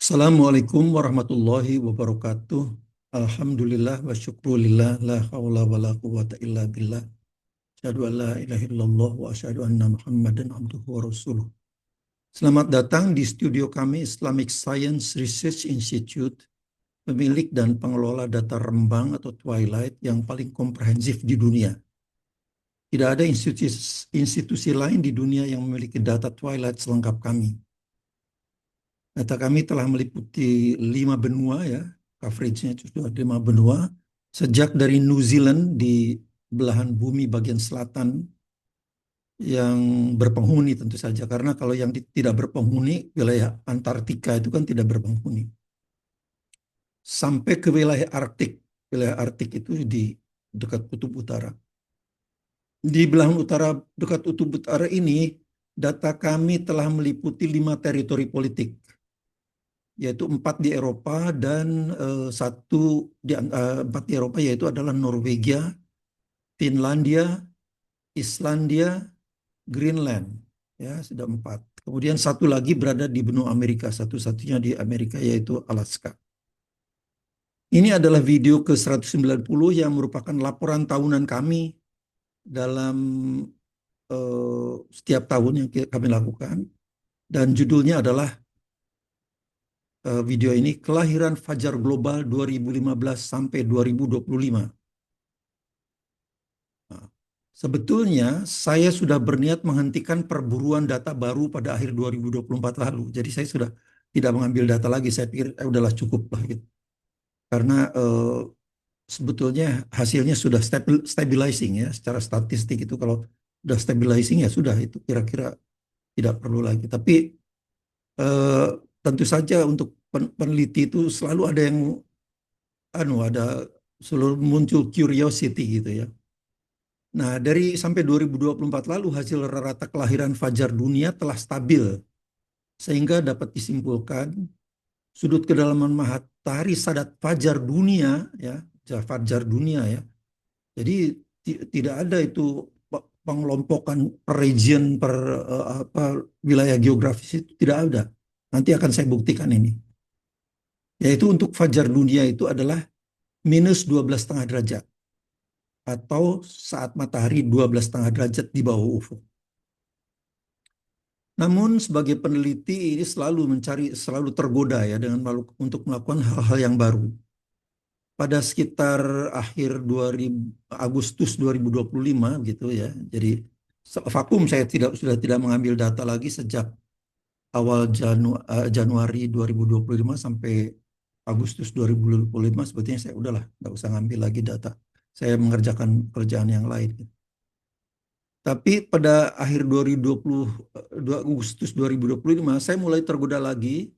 Assalamualaikum warahmatullahi wabarakatuh. Alhamdulillah wa syukrulillah la haula wa la quwata illa billah. Asyhadu an la ilaha illallah wa asyhadu anna Muhammadan abduhu wa rasuluh. Selamat datang di studio kami Islamic Science Research Institute, pemilik dan pengelola data Rembang atau Twilight yang paling komprehensif di dunia. Tidak ada institusi lain di dunia yang memiliki data Twilight selengkap kami. Data kami telah meliputi 5 benua ya, coveragenya itu sudah 5 benua, sejak dari New Zealand di belahan bumi bagian selatan yang berpenghuni tentu saja, karena kalau yang tidak berpenghuni, wilayah Antartika itu kan tidak berpenghuni. Sampai ke wilayah Arktik itu di dekat Kutub Utara. Di belahan utara, dekat Kutub Utara ini, data kami telah meliputi 5 teritori politik, yaitu 4 di Eropa dan satu di 4 di Eropa yaitu adalah Norwegia, Finlandia, Islandia, Greenland, ya sudah 4. Kemudian satu lagi berada di benua Amerika, satu-satunya di Amerika yaitu Alaska. Ini adalah video ke-190 yang merupakan laporan tahunan kami dalam setiap tahun yang kami lakukan, dan judulnya adalah video ini Kelahiran Fajar Global 2015 sampai 2025. Nah, sebetulnya saya sudah berniat menghentikan perburuan data baru pada akhir 2024 lalu. Jadi saya sudah tidak mengambil data lagi. Saya pikir udahlah cukup lah gitu. Karena sebetulnya hasilnya sudah stabilizing ya, secara statistik itu kalau sudah stabilizing ya sudah, itu kira-kira tidak perlu lagi. Tapi eh, tentu saja untuk peneliti itu selalu ada yang ada selalu muncul curiosity gitu ya. Nah, dari sampai 2024 lalu hasil rata kelahiran fajar dunia telah stabil sehingga dapat disimpulkan sudut kedalaman matahari sadat fajar dunia ya, fajar dunia ya. Jadi tidak ada itu pengelompokan per region, per wilayah geografis, itu tidak ada. Nanti akan saya buktikan ini. Yaitu untuk fajar dunia itu adalah minus 12,5 derajat atau saat matahari 12,5 derajat di bawah ufuk. Namun sebagai peneliti ini selalu tergoda ya untuk melakukan hal-hal yang baru. Pada sekitar akhir 2000, Agustus 2025 gitu ya. Jadi vakum, saya sudah tidak mengambil data lagi sejak awal Januari 2025 sampai Agustus 2025. Sebetulnya saya udahlah nggak usah ngambil lagi data. Saya mengerjakan pekerjaan yang lain. Tapi pada akhir 2020, 2 Agustus 2025, saya mulai tergoda lagi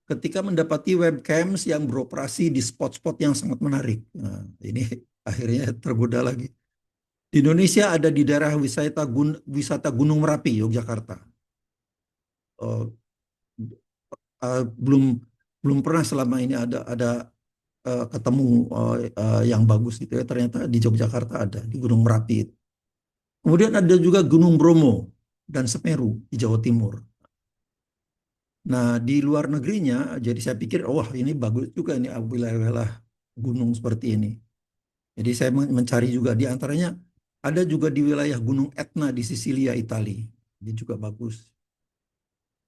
ketika mendapati webcams yang beroperasi di spot-spot yang sangat menarik. Nah, ini akhirnya tergoda lagi. Di Indonesia ada di daerah wisata Gunung Merapi, Yogyakarta. Uh, belum belum pernah selama ini ada ketemu yang bagus gitu ya. Ternyata di Yogyakarta ada, di Gunung Merapi. Kemudian ada juga Gunung Bromo dan Semeru di Jawa Timur. Nah, di luar negerinya, jadi saya pikir, wah ini bagus juga ini wilayah-wilayah gunung seperti ini. Jadi saya mencari juga, di antaranya ada juga di wilayah Gunung Etna di Sisilia, Italia. Ini juga bagus.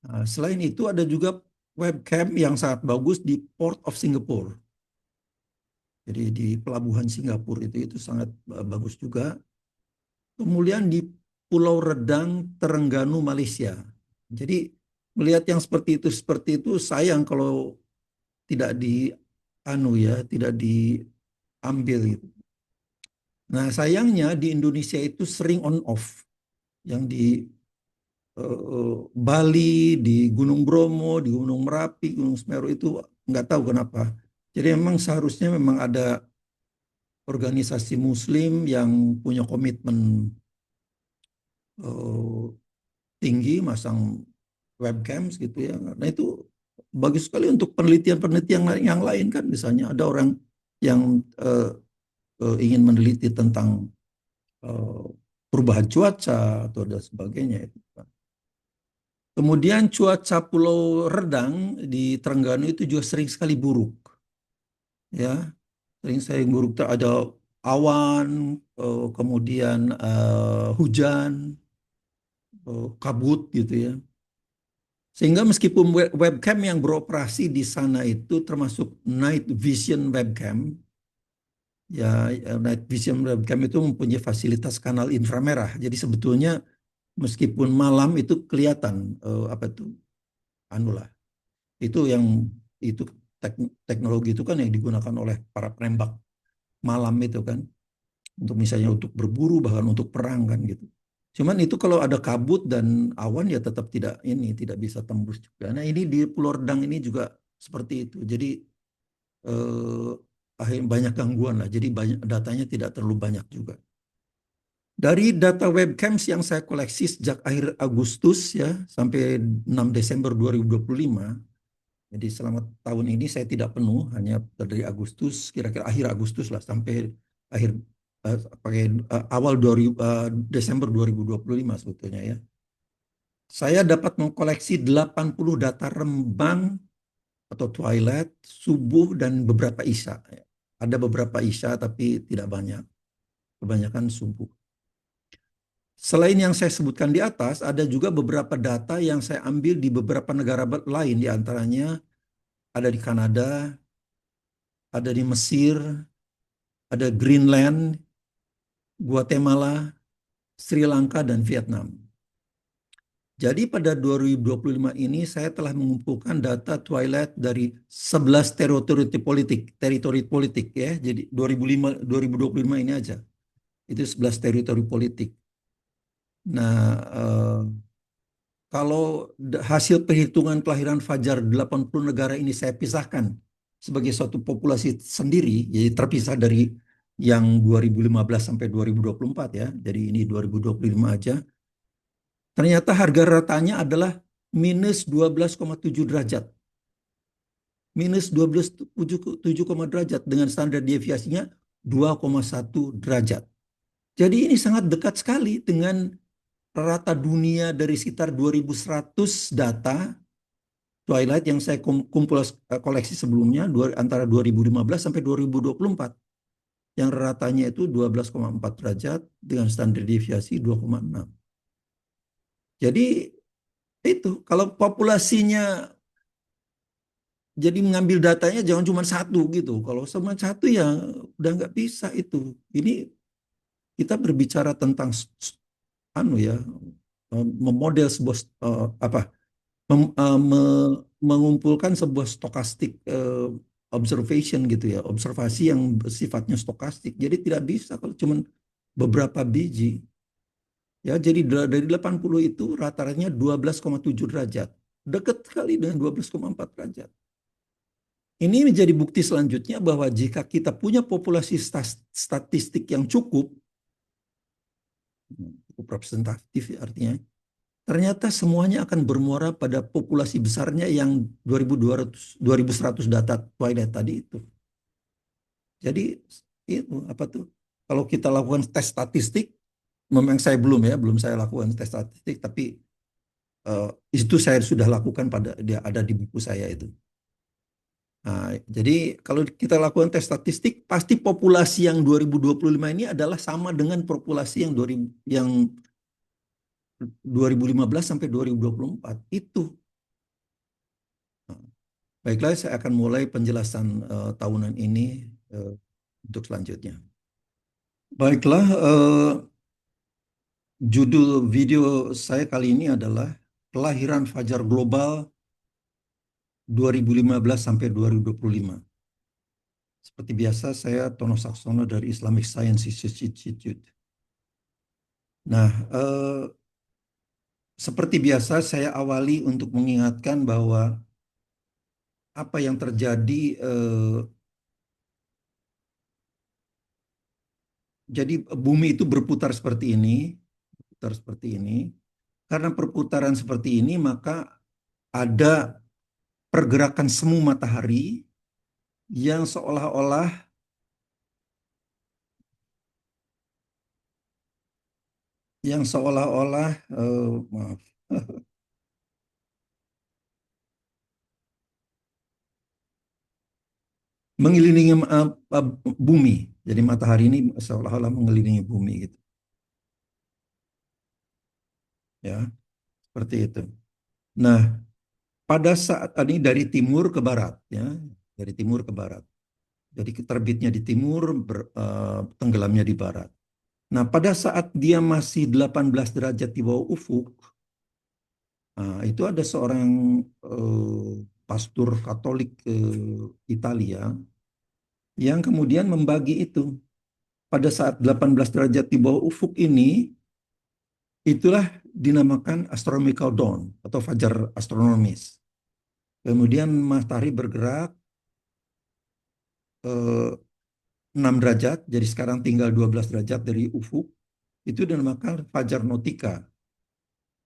Nah, selain itu ada juga webcam yang sangat bagus di Port of Singapore. Jadi di pelabuhan Singapura itu sangat bagus juga. Kemudian di Pulau Redang, Terengganu, Malaysia. Jadi melihat yang seperti itu sayang kalau tidak tidak diambil gitu. Nah, sayangnya di Indonesia itu sering on off. Yang di Bali, di Gunung Bromo, di Gunung Merapi, Gunung Semeru itu nggak tahu kenapa. Jadi memang seharusnya memang ada organisasi Muslim yang punya komitmen eh, tinggi masang webcams gitu ya. Nah itu bagus sekali untuk penelitian-penelitian yang lain kan. Misalnya ada orang yang ingin meneliti tentang eh, perubahan cuaca atau dan sebagainya itu. Kemudian cuaca Pulau Redang di Terengganu itu juga sering sekali buruk, ya, sering sering buruk. Ada awan, kemudian hujan, kabut gitu ya. Sehingga meskipun webcam yang beroperasi di sana itu termasuk night vision webcam, ya, night vision webcam itu mempunyai fasilitas kanal inframerah. Jadi sebetulnya meskipun malam itu kelihatan apa itu, anu lah, itu yang itu teknologi itu kan yang digunakan oleh para penembak malam itu kan, untuk misalnya untuk berburu bahkan untuk perang kan gitu. Cuman itu kalau ada kabut dan awan ya tetap tidak bisa tembus juga. Nah ini di Pulau Redang ini juga seperti itu. Jadi banyak gangguan lah. Jadi banyak datanya tidak terlalu banyak juga. Dari data webcams yang saya koleksi sejak akhir Agustus ya sampai 6 Desember 2025. Jadi selama tahun ini saya tidak penuh, hanya dari Agustus, kira-kira akhir Agustus lah sampai akhir awal Desember 2025 sebetulnya ya. Saya dapat mengkoleksi 80 data rembang atau twilight, subuh dan beberapa isya. Ada beberapa isya tapi tidak banyak. Kebanyakan subuh. Selain yang saya sebutkan di atas, ada juga beberapa data yang saya ambil di beberapa negara lain, di antaranya ada di Kanada, ada di Mesir, ada Greenland, Guatemala, Sri Lanka, dan Vietnam. Jadi pada 2025 ini saya telah mengumpulkan data twilight dari 11 teritori politik ya. Jadi 2025 ini aja. Itu 11 teritori politik. Nah, kalau hasil perhitungan kelahiran fajar 80 negara ini saya pisahkan sebagai suatu populasi sendiri, jadi terpisah dari yang 2015 sampai 2024 ya. Jadi ini 2025 aja. Ternyata harga ratanya adalah minus 12,7 derajat. Minus 12,7 derajat dengan standar deviasinya 2,1 derajat. Jadi ini sangat dekat sekali dengan rata dunia dari sekitar 2100 data twilight yang saya koleksi sebelumnya antara 2015 sampai 2024. Yang ratanya itu 12,4 derajat dengan standar deviasi 2,6. Jadi itu kalau populasinya, jadi mengambil datanya jangan cuma satu gitu. Kalau cuma satu ya udah nggak bisa itu. Ini kita berbicara tentang anu ya, memodel sebuah apa, mengumpulkan sebuah stokastik observation gitu ya, observasi yang sifatnya stokastik. Jadi tidak bisa kalau cuma beberapa biji. Ya, jadi dari 80 itu rata-ratanya 12,7 derajat. Dekat sekali dengan 12,4 derajat. Ini menjadi bukti selanjutnya bahwa jika kita punya populasi statistik yang cukup representatif ya artinya, ternyata semuanya akan bermuara pada populasi besarnya yang 2200, 2100 data Twilight tadi itu. Jadi itu apa tuh? Kalau kita lakukan tes statistik, memang saya belum saya lakukan tes statistik, tapi uh, itu saya sudah lakukan pada dia ada di buku saya itu. Nah, jadi kalau kita lakukan tes statistik, pasti populasi yang 2025 ini adalah sama dengan populasi yang 2015 sampai 2024 itu. Nah, baiklah, saya akan mulai penjelasan tahunan ini uh, untuk selanjutnya. Baiklah, judul video saya kali ini adalah Kelahiran Fajar Global 2015 sampai 2025. Seperti biasa, saya Tono Saksono dari Islamic Science Institute. Nah, seperti biasa saya awali untuk mengingatkan bahwa apa yang terjadi, jadi bumi itu berputar seperti ini, berputar seperti ini. Karena perputaran seperti ini, maka ada pergerakan semu matahari yang seolah-olah maaf, mengelilingi bumi. Jadi matahari ini seolah-olah mengelilingi bumi gitu. Ya, seperti itu. Nah, pada saat ini dari timur ke barat, ya, dari timur ke barat. Jadi terbitnya di timur, tenggelamnya di barat. Nah, pada saat dia masih 18 derajat di bawah ufuk, nah, itu ada seorang pastor Katolik Italia yang kemudian membagi itu. Pada saat 18 derajat di bawah ufuk ini, itulah dinamakan astronomical dawn atau fajar astronomis. Kemudian matahari bergerak eh, 6 derajat, jadi sekarang tinggal 12 derajat dari ufuk, itu dinamakan fajar nautika.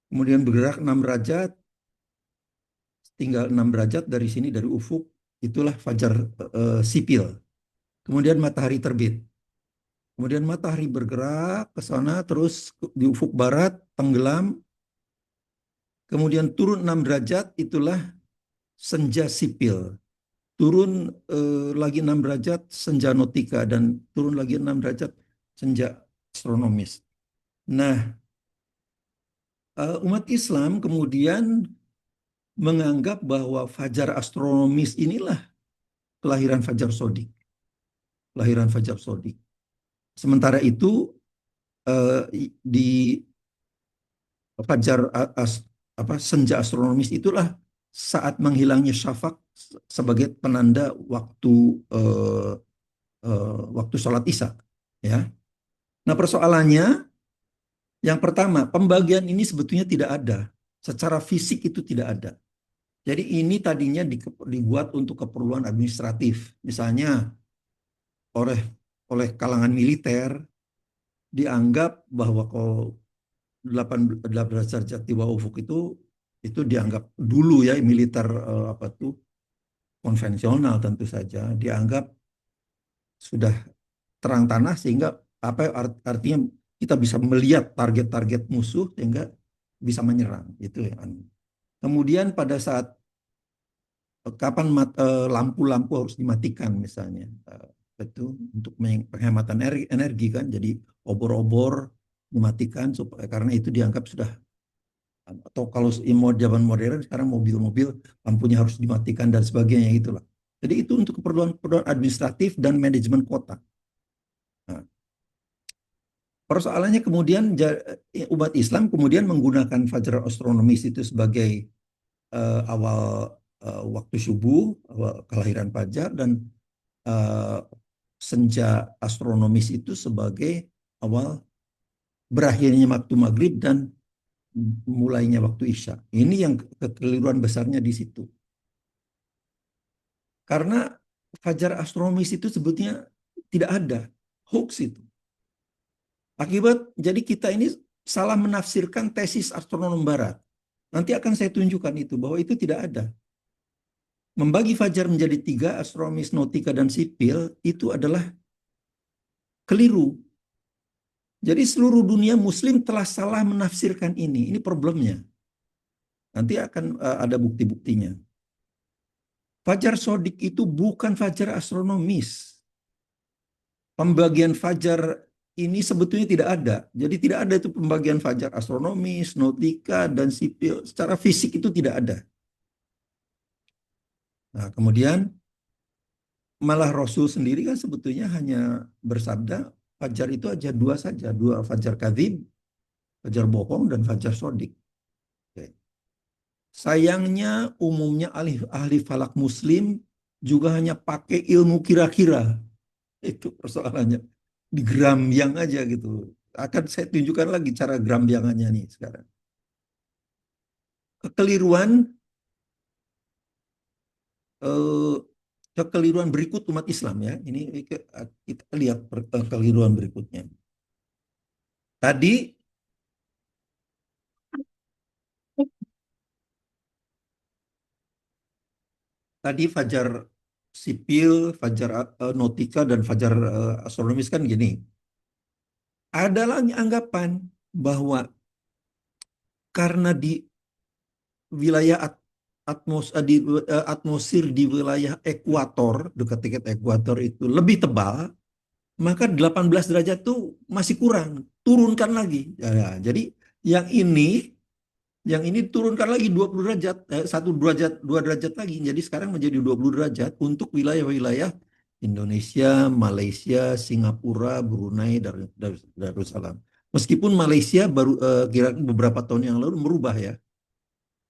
Kemudian bergerak 6 derajat, tinggal 6 derajat dari sini dari ufuk, itulah fajar sipil. Kemudian matahari terbit. Kemudian matahari bergerak ke sana terus di ufuk barat tenggelam, kemudian turun 6 derajat itulah senja sipil. Turun lagi 6 derajat senja nautika dan turun lagi 6 derajat senja astronomis. Nah, umat Islam kemudian menganggap bahwa fajar astronomis inilah kelahiran Fajar Sodik, kelahiran Fajar Sodik. Sementara itu di fajar senja astronomis itulah saat menghilangnya syafaq sebagai penanda waktu eh, waktu sholat isya. Ya. Nah persoalannya yang pertama pembagian ini sebetulnya tidak ada, secara fisik itu tidak ada. Jadi ini tadinya dibuat untuk keperluan administratif, misalnya oleh oleh kalangan militer dianggap bahwa kalau 18 derajat di bawah ufuk itu dianggap dulu ya militer apa tuh konvensional tentu saja dianggap sudah terang tanah sehingga apa artinya kita bisa melihat target-target musuh sehingga bisa menyerang itu ya. Kemudian pada saat kapan lampu-lampu harus dimatikan misalnya itu untuk penghematan energi kan jadi obor-obor dimatikan supaya karena itu dianggap sudah atau kalau zaman modern sekarang mobil-mobil lampunya harus dimatikan dan sebagainya itulah. Jadi itu untuk keperluan-keperluan administratif dan manajemen kota. Nah, persoalannya kemudian umat Islam kemudian menggunakan fajar astronomis itu sebagai awal waktu subuh, awal kelahiran fajar dan uh, senja astronomis itu sebagai awal berakhirnya waktu maghrib dan mulainya waktu isya. Ini yang kekeliruan besarnya di situ. Karena fajar astronomis itu sebetulnya tidak ada, hoax itu. Akibat jadi kita ini salah menafsirkan tesis astronom barat. Nanti akan saya tunjukkan itu bahwa itu tidak ada. Membagi fajar menjadi tiga, astronomis, nautika, dan sipil, itu adalah keliru. Jadi seluruh dunia muslim telah salah menafsirkan ini. Ini problemnya. Nanti akan ada bukti-buktinya. Fajar sodik itu bukan fajar astronomis. Pembagian fajar ini sebetulnya tidak ada. Jadi tidak ada itu pembagian fajar astronomis, nautika, dan sipil. Secara fisik itu tidak ada. Nah, kemudian malah Rasul sendiri kan sebetulnya hanya bersabda fajar itu aja dua saja, dua fajar kadzib, fajar bohong dan fajar sodik. Oke. Sayangnya umumnya ahli, ahli falak muslim juga hanya pakai ilmu kira-kira. Itu persoalannya. Di Grambyang aja gitu. Akan saya tunjukkan lagi cara Grambiangannya nih sekarang. Kekeliruan eh, kekeliruan berikut umat Islam ya. Ini kita lihat kekeliruan berikutnya. Tadi tadi fajar sipil, fajar nautika dan fajar astronomis kan gini. Ada lagi anggapan bahwa karena di wilayah atmosfer di wilayah ekuator, dekat-dekat ekuator itu lebih tebal, maka 18 derajat itu masih kurang, turunkan lagi. Ya, jadi yang ini yang ini turunkan lagi 20 derajat, 1 derajat, 2 derajat lagi. Jadi sekarang menjadi 20 derajat untuk wilayah-wilayah Indonesia, Malaysia, Singapura, Brunei, Darussalam. Meskipun Malaysia baru kira beberapa tahun yang lalu merubah ya.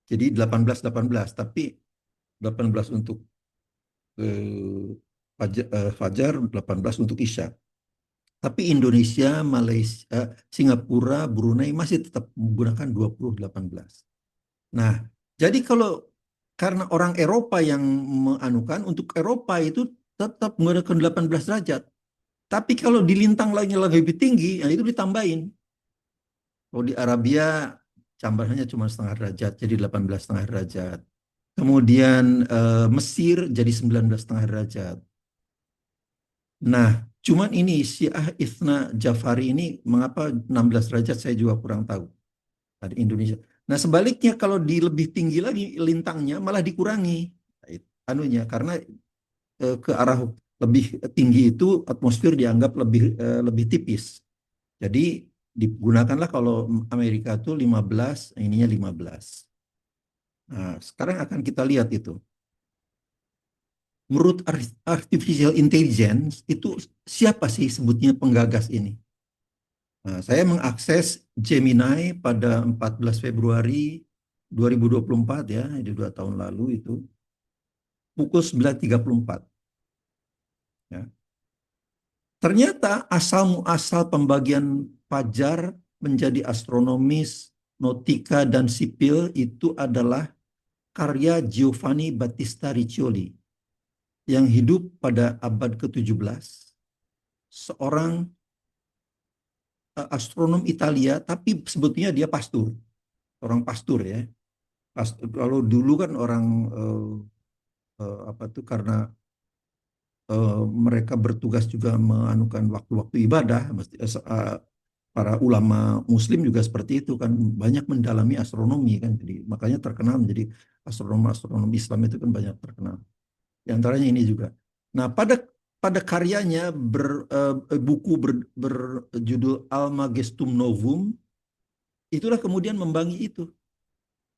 Jadi 18-18, tapi 18 untuk Fajar, 18 untuk Isya. Tapi Indonesia, Malaysia, Singapura, Brunei masih tetap menggunakan 20-18. Nah, jadi kalau karena orang Eropa yang menganukan, untuk Eropa itu tetap menggunakan 18 derajat. Tapi kalau di lintang lainnya lebih tinggi, ya itu ditambahin. Kalau di Arabia cambarannya cuma setengah derajat, jadi 18,5 derajat. Kemudian Mesir jadi 19,5 derajat. Nah, cuman ini Syiah Ithna Jafari ini mengapa 16 derajat saya juga kurang tahu. Ada Indonesia. Nah, sebaliknya kalau di lebih tinggi lagi lintangnya malah dikurangi anunya karena ke arah lebih tinggi itu atmosfer dianggap lebih tipis. Jadi digunakanlah kalau Amerika itu 15, ininya 15. Nah, sekarang akan kita lihat itu. Menurut artificial intelligence itu siapa sih sebutnya penggagas ini? Nah, saya mengakses Gemini pada 14 Februari 2024 ya, jadi 2 tahun lalu itu pukul 9.34. Ya. Ternyata asal muasal pembagian fajar menjadi astronomis, nautika dan sipil itu adalah karya Giovanni Battista Riccioli yang hidup pada abad ke-17, seorang astronom Italia, tapi sebetulnya dia pastur, orang pastur ya. Kalau dulu kan orang apa tuh karena mereka bertugas juga menganukan waktu-waktu ibadah, para ulama Muslim juga seperti itu kan banyak mendalami astronomi kan, jadi makanya terkenal menjadi astronom Islam itu kan banyak terkenal. Di antaranya ini juga. Nah, pada karyanya buku berjudul Almagestum Novum, itulah kemudian membangi itu.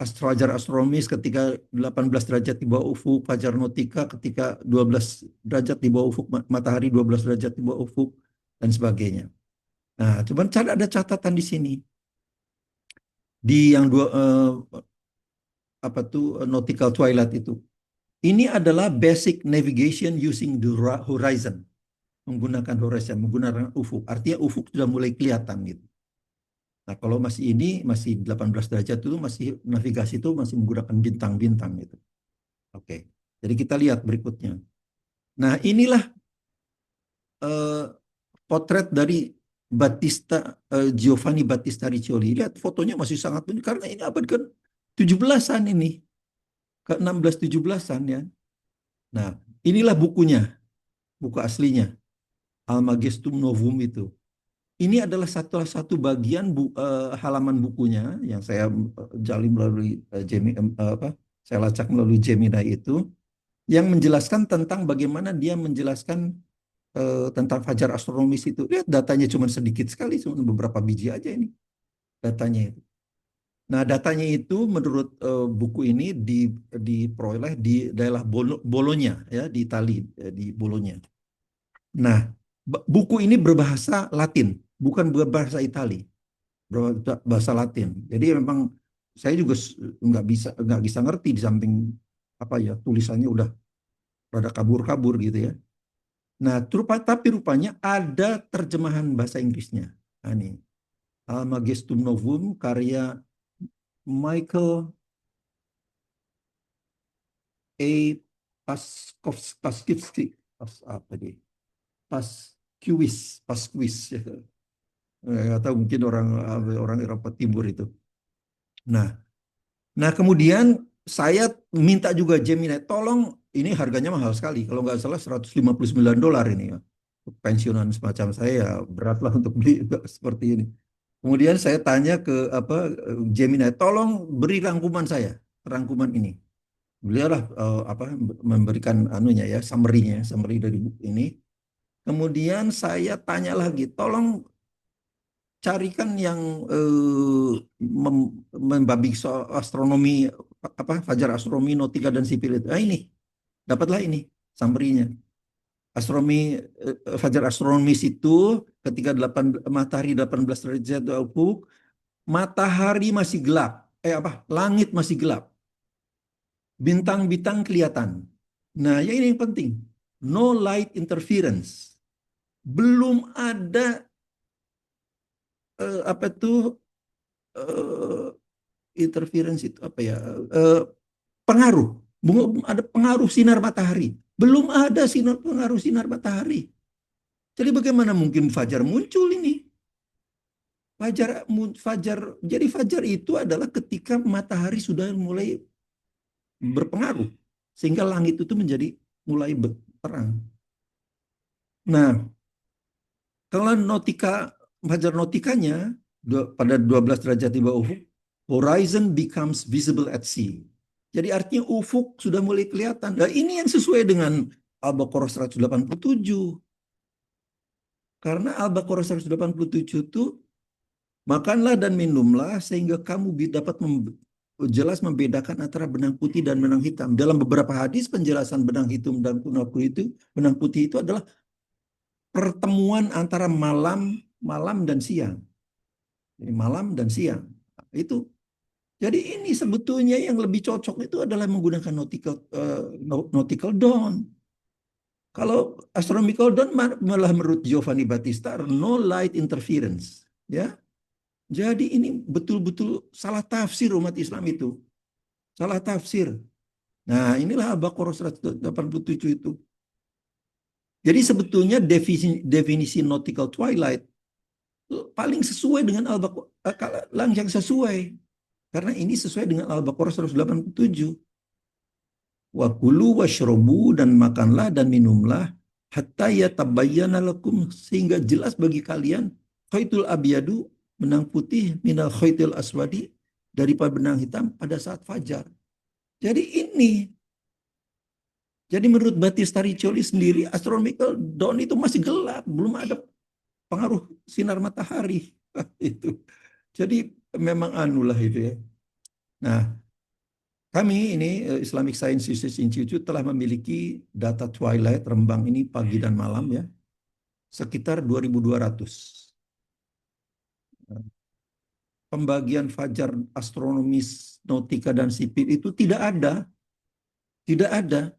Fajar astronomis ketika 18 derajat di bawah ufuk, fajar nautika ketika 12 derajat di bawah ufuk, matahari 12 derajat di bawah ufuk, dan sebagainya. Nah, cuman ada catatan di sini. Di yang apa tuh nautical twilight itu. Ini adalah basic navigation using the horizon. Menggunakan horizon, menggunakan ufuk. Artinya ufuk sudah mulai kelihatan gitu. Nah, kalau masih ini, masih 18 derajat itu, masih navigasi itu masih menggunakan bintang-bintang gitu. Oke, jadi kita lihat berikutnya. Nah, inilah eh, potret dari Giovanni Battista Riccioli. Lihat fotonya masih sangat unik karena ini abad ke-17-an ini. Ke-16 17-an ya. Nah, inilah bukunya, buku aslinya. Almagestum Novum itu. Ini adalah satu bagian halaman bukunya yang saya jalin melalui saya lacak melalui Gemini itu yang menjelaskan tentang bagaimana dia menjelaskan tentang fajar astronomis itu. Lihat datanya cuma sedikit sekali, cuma beberapa biji aja ini datanya itu. Nah, datanya itu menurut buku ini diperoleh di daerah Bologna ya di Itali, di Bologna. Nah, buku ini berbahasa Latin, bukan berbahasa Itali, berbahasa Latin. Jadi memang saya juga nggak bisa ngerti di samping apa ya tulisannya udah rada kabur-kabur gitu ya. Nah, tapi rupanya ada terjemahan bahasa Inggrisnya. Nah, ini Almagestum Novum karya Michael A. Paskivski, apa dia? Pasquis ya. Atau mungkin orang orang Eropa Timur itu. Nah, kemudian saya minta juga Gemini, tolong ini harganya mahal sekali. Kalau nggak salah $159 ini ya. Pensiunan semacam saya ya, beratlah untuk beli seperti ini. Kemudian saya tanya ke Gemini, tolong beri rangkuman saya, rangkuman ini. Beliau lah apa memberikan anunya ya, summary dari buku ini. Kemudian saya tanya lagi, tolong carikan yang membabi soal astronomi apa fajar astronomi, nautika dan sipil itu. Ini dapatlah ini summary-nya. Astronomi fajar astronomis itu ketika 8 matahari 18 derajat ufuk, matahari masih gelap. Langit masih gelap. Bintang-bintang kelihatan. Nah, ya ini yang penting. No light interference. Belum ada apa itu eh, interference itu apa ya? Eh, Pengaruh. Belum ada pengaruh sinar matahari. Belum ada pengaruh sinar matahari. Jadi bagaimana mungkin fajar muncul ini? Fajar jadi fajar itu adalah ketika matahari sudah mulai berpengaruh sehingga langit itu menjadi mulai terang. Nah, kalau fajar nautikanya pada 12 derajat di bawah ufuk, horizon becomes visible at sea. Jadi artinya ufuk sudah mulai kelihatan. Nah, ini yang sesuai dengan Al-Baqarah 187. Karena Al-Baqarah 187 itu makanlah dan minumlah sehingga kamu dapat jelas membedakan antara benang putih dan benang hitam. Dalam beberapa hadis penjelasan benang hitam dan benang putih itu adalah pertemuan antara malam dan siang. Jadi malam dan siang. Itu jadi ini sebetulnya yang lebih cocok itu adalah menggunakan nautical dawn. Kalau astronomical dawn malah menurut Giovanni Battista no light interference, ya. Jadi ini betul-betul salah tafsir umat Islam itu. Salah tafsir. Nah, inilah Al-Baqarah 187 itu. Jadi sebetulnya definisi nautical twilight paling sesuai dengan Al-Baqarah, yang sesuai. Karena ini sesuai dengan Al-Baqarah 187. Wa kulu washrobu dan makanlah dan minumlah hatta yatabayyana lakum sehingga jelas bagi kalian khaitul abyadu benang putih minal khaitil aswadi daripada benang hitam pada saat fajar. Jadi ini jadi menurut Battista Riccioli sendiri astronomical dawn itu masih gelap, belum ada pengaruh sinar matahari itu. Jadi memang anulah itu ya. Nah, kami ini Islamic Science Research Institute telah memiliki data twilight rembang ini pagi dan malam ya, sekitar 2.200. Pembagian fajar astronomis, nautika dan sipil itu tidak ada, tidak ada.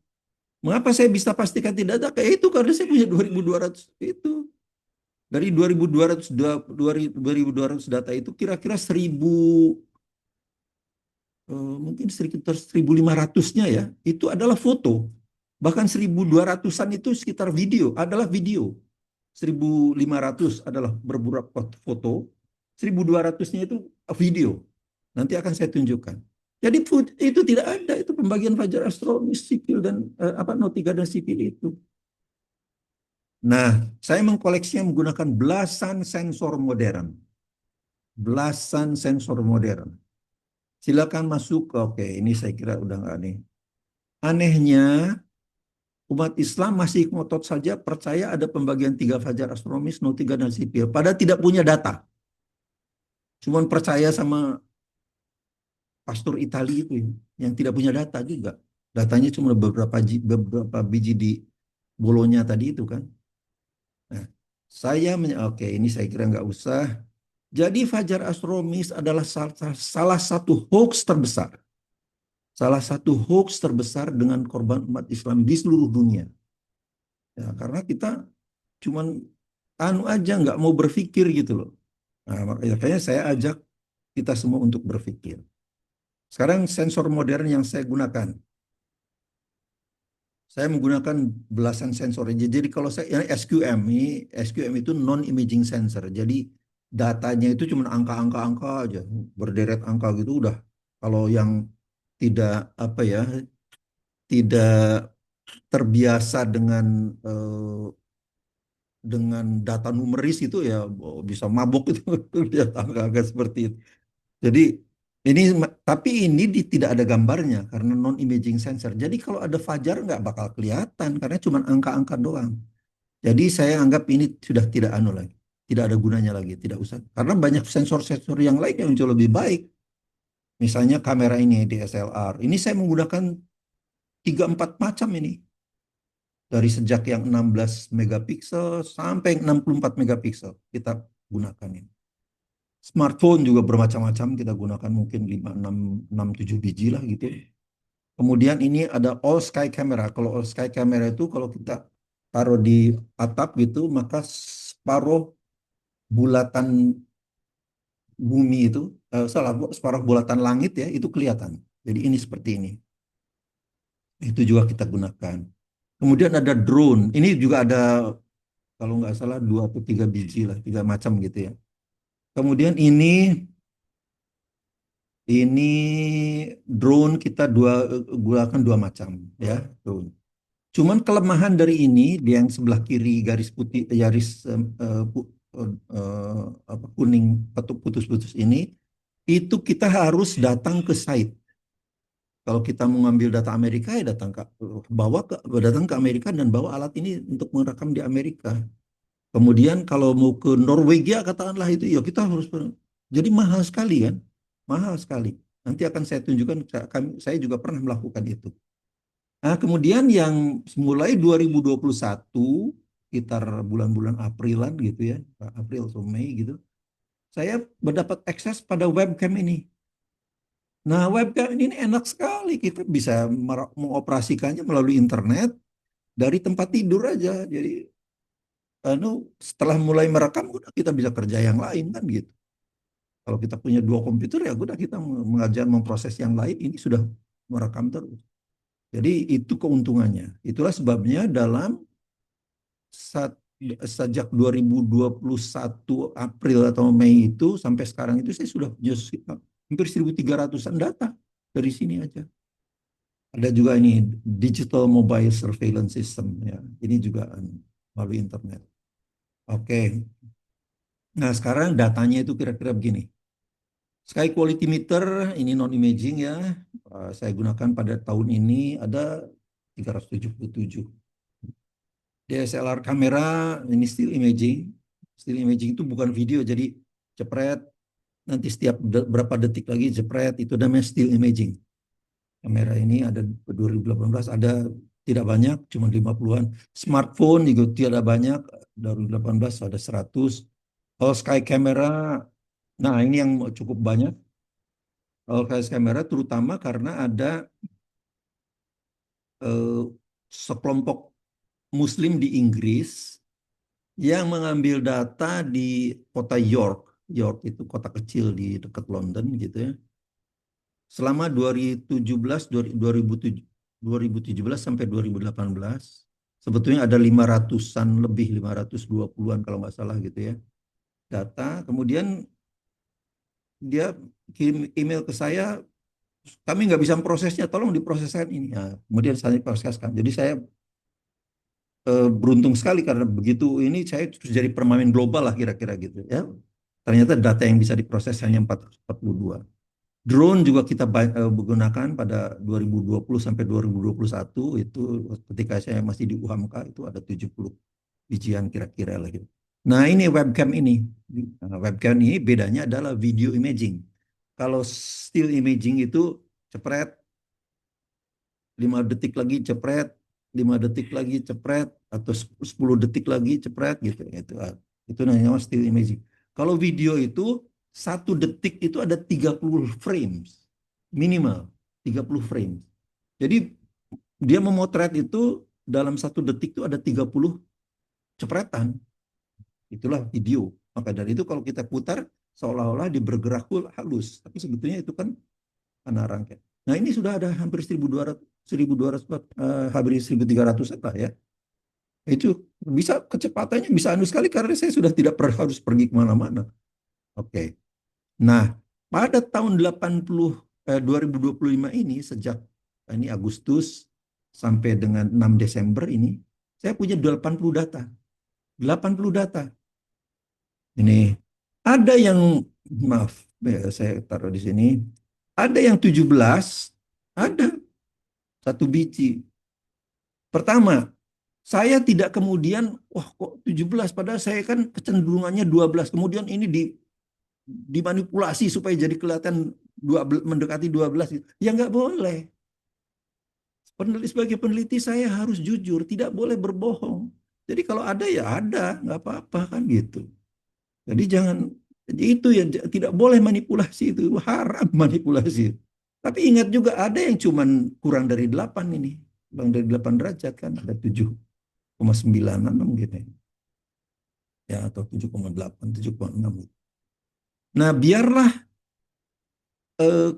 Mengapa saya bisa pastikan tidak ada? Kayak itu karena saya punya 2.200 itu. Dari 2.200 data itu kira-kira 1.000 mungkin sekitar 1.500-nya ya, itu adalah foto. Bahkan 1.200-an itu sekitar video, adalah video. 1.500 adalah beberapa foto, 1.200-nya itu video. Nanti akan saya tunjukkan. Jadi itu tidak ada, itu pembagian fajar astronomis sipil dan nautika dan sipil itu. Nah, saya mengkoleksinya menggunakan belasan sensor modern. Belasan sensor modern. Silakan masuk. Oke, ini saya kira udah nggak aneh. Anehnya, umat Islam masih ngotot saja percaya ada pembagian 3 fajar astronomis, nautika dan sipil. Padahal tidak punya data. Cuman percaya sama pastor Italia itu yang tidak punya data juga. Datanya cuma beberapa biji di bolonya tadi itu kan. Nah, oke, ini saya kira nggak usah. Jadi fajar astronomis adalah salah satu hoax terbesar. Salah satu hoax terbesar dengan korban umat Islam di seluruh dunia. Ya, karena kita cuman aja nggak mau berpikir gitu loh. Nah, makanya saya ajak kita semua untuk berpikir. Sekarang sensor modern yang saya gunakan. Saya menggunakan belasan sensor. Jadi kalau saya SQM itu non imaging sensor. Jadi datanya itu cuma angka-angka aja, berderet angka gitu udah. Kalau yang tidak apa ya, tidak terbiasa dengan data numeris itu ya bisa mabok itu lihat angka-angka seperti itu. Jadi Tapi ini tidak ada gambarnya karena non imaging sensor. Jadi kalau ada fajar nggak bakal kelihatan karena cuma angka-angka doang. Jadi saya anggap ini sudah tidak anu lagi, tidak ada gunanya lagi, tidak usah. Karena banyak sensor-sensor yang lain yang jauh lebih baik. Misalnya kamera ini DSLR. Ini saya menggunakan 3 4 macam ini. Dari sejak yang 16 megapiksel sampai 64 megapiksel kita gunakan ini. Smartphone juga bermacam-macam kita gunakan mungkin 5 6 6 7 biji lah gitu. Kemudian ini ada all sky camera. Kalau all sky camera itu kalau kita taruh di atap gitu maka separuh bulatan bumi itu separuh bulatan langit ya itu kelihatan. Jadi ini seperti ini. Itu juga kita gunakan. Kemudian ada drone. Ini juga ada kalau nggak salah 2 atau 3 biji lah, 3 macam gitu ya. Kemudian ini drone kita gunakan 2 macam ya drone. Cuman kelemahan dari ini di yang sebelah kiri garis putih garis kuning putus-putus ini itu kita harus datang ke site. Kalau kita mau ngambil data Amerika ya datang ke Amerika dan bawa alat ini untuk merekam di Amerika. Kemudian kalau mau ke Norwegia katakanlah itu ya kita harus jadi mahal sekali kan, mahal sekali. Nanti akan saya tunjukkan saya juga pernah melakukan itu. Nah, kemudian yang mulai 2021 sekitar bulan-bulan Aprilan gitu ya, April atau Mei gitu, saya mendapat akses pada webcam ini. Nah, webcam ini enak sekali. Kita bisa mengoperasikannya melalui internet dari tempat tidur aja. Jadi, setelah mulai merekam, udah kita bisa kerja yang lain kan gitu. Kalau kita punya 2 komputer ya udah kita mengajar memproses yang lain. Ini sudah merekam terus. Jadi itu keuntungannya. Itulah sebabnya saat, sejak 2021 April atau Mei itu sampai sekarang itu saya sudah punya hampir 1.300-an data dari sini aja. Ada juga ini digital mobile surveillance system ya. Ini juga melalui internet. Oke. Nah, sekarang datanya itu kira-kira begini. Sky Quality Meter ini non imaging ya. Saya gunakan pada tahun ini ada 377. DSLR kamera ini still imaging. Still imaging itu bukan video jadi jepret nanti setiap berapa detik lagi jepret itu namanya still imaging. Kamera ini ada 2018 ada tidak banyak cuma 50-an. Smartphone juga tidak banyak 2018 ada 100. All sky camera nah ini yang cukup banyak. All sky camera terutama karena ada eh, sekelompok Muslim di Inggris yang mengambil data di kota York. York itu kota kecil di dekat London gitu ya. Selama 2017 2017 sampai 2018 sebetulnya ada 500-an lebih 520-an kalau nggak salah gitu ya data. Kemudian dia kirim email ke saya, kami nggak bisa memprosesnya, tolong diproseskan ini. Nah, kemudian saya proseskan. Jadi saya beruntung sekali karena begitu ini saya terus jadi permanen global lah kira-kira gitu ya. Ternyata data yang bisa diproses hanya 442. Drone juga kita gunakan pada 2020 sampai 2021 itu ketika saya masih di UHAMKA itu ada 70 bijian kira-kira lah gitu. Nah ini webcam ini. Nah, webcam ini bedanya adalah video imaging. Kalau still imaging itu cepret 5 detik lagi cepret 5 detik lagi cepret atau 10 detik lagi cepret gitu itu namanya still imaging. Kalau video itu 1 detik itu ada 30 frames minimal 30 frames. Jadi dia memotret itu dalam 1 detik itu ada 30 cepretan. Itulah video. Maka dari itu kalau kita putar seolah-olah dia bergerak halus, tapi sebetulnya itu kan anak rangkai. Nah ini sudah ada hampir 1.200 hampir 1.300 lah ya. Itu bisa kecepatannya bisa anu sekali karena saya sudah tidak harus pergi kemana-mana. Oke. Nah pada tahun 2025 ini sejak ini Agustus sampai dengan 6 Desember ini saya punya 80 data. 80 data. Ini ada yang maaf saya taruh di sini. Ada yang 17, ada satu biji. Pertama, saya tidak kemudian, wah kok 17, padahal saya kan kecenderungannya 12. Kemudian ini dimanipulasi supaya jadi kelihatan mendekati 12. Ya nggak boleh. Sebagai peneliti saya harus jujur, tidak boleh berbohong. Jadi kalau ada ya ada, nggak apa-apa kan gitu. Jadi jangan, itu ya tidak boleh manipulasi, itu haram manipulasi. Tapi ingat juga ada yang cuman kurang dari 8 ini. Kurang dari 8 derajat kan, ada 7,96 gitu ya. Ya, atau 7,8, 7,6. Nah, biarlah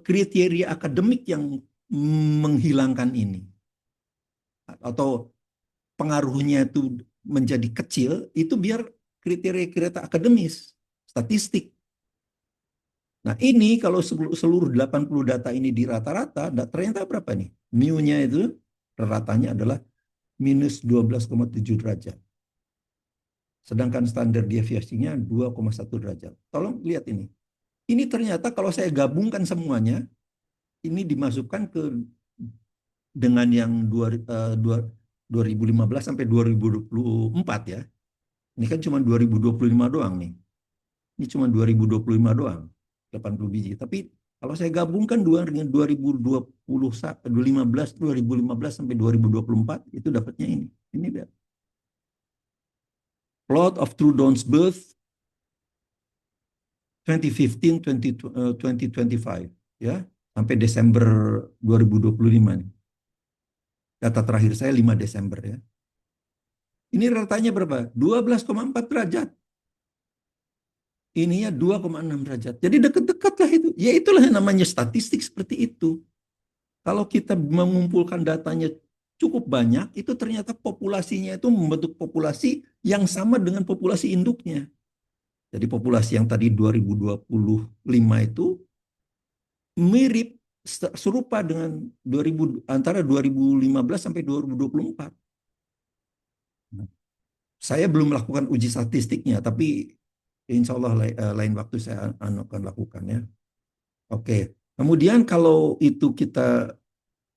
kriteria akademik yang menghilangkan ini. Atau pengaruhnya itu menjadi kecil, itu biar kriteria-kriteria akademis, statistik. Nah, ini kalau seluruh 80 data ini di rata-rata, ternyata berapa nih? Mu-nya itu ratanya adalah minus 12,7 derajat. Sedangkan standar deviasinya 2,1 derajat. Tolong lihat ini. Ini ternyata kalau saya gabungkan semuanya, ini dimasukkan ke dengan yang 2015 sampai 2024 ya. Ini kan cuma 2025 doang nih. Ini cuma 2025 doang, 80 biji. Tapi kalau saya gabungkan dengan 2020, 2015 sampai 2024, itu dapatnya ini. Ini dia. Plot of True Dawn's birth 2015 2025 ya, sampai Desember 2025 nih. Data terakhir saya 5 Desember ya. Ini ratanya berapa? 12,4 derajat. Ininya 2,6 derajat. Jadi dekat-dekat lah itu. Ya itulah yang namanya statistik seperti itu. Kalau kita mengumpulkan datanya cukup banyak, itu ternyata populasinya itu membentuk populasi yang sama dengan populasi induknya. Jadi populasi yang tadi 2025 itu mirip, serupa dengan antara 2015 sampai 2024. Saya belum melakukan uji statistiknya, tapi insya Allah lain waktu saya akan lakukan ya. Oke. Kemudian kalau itu kita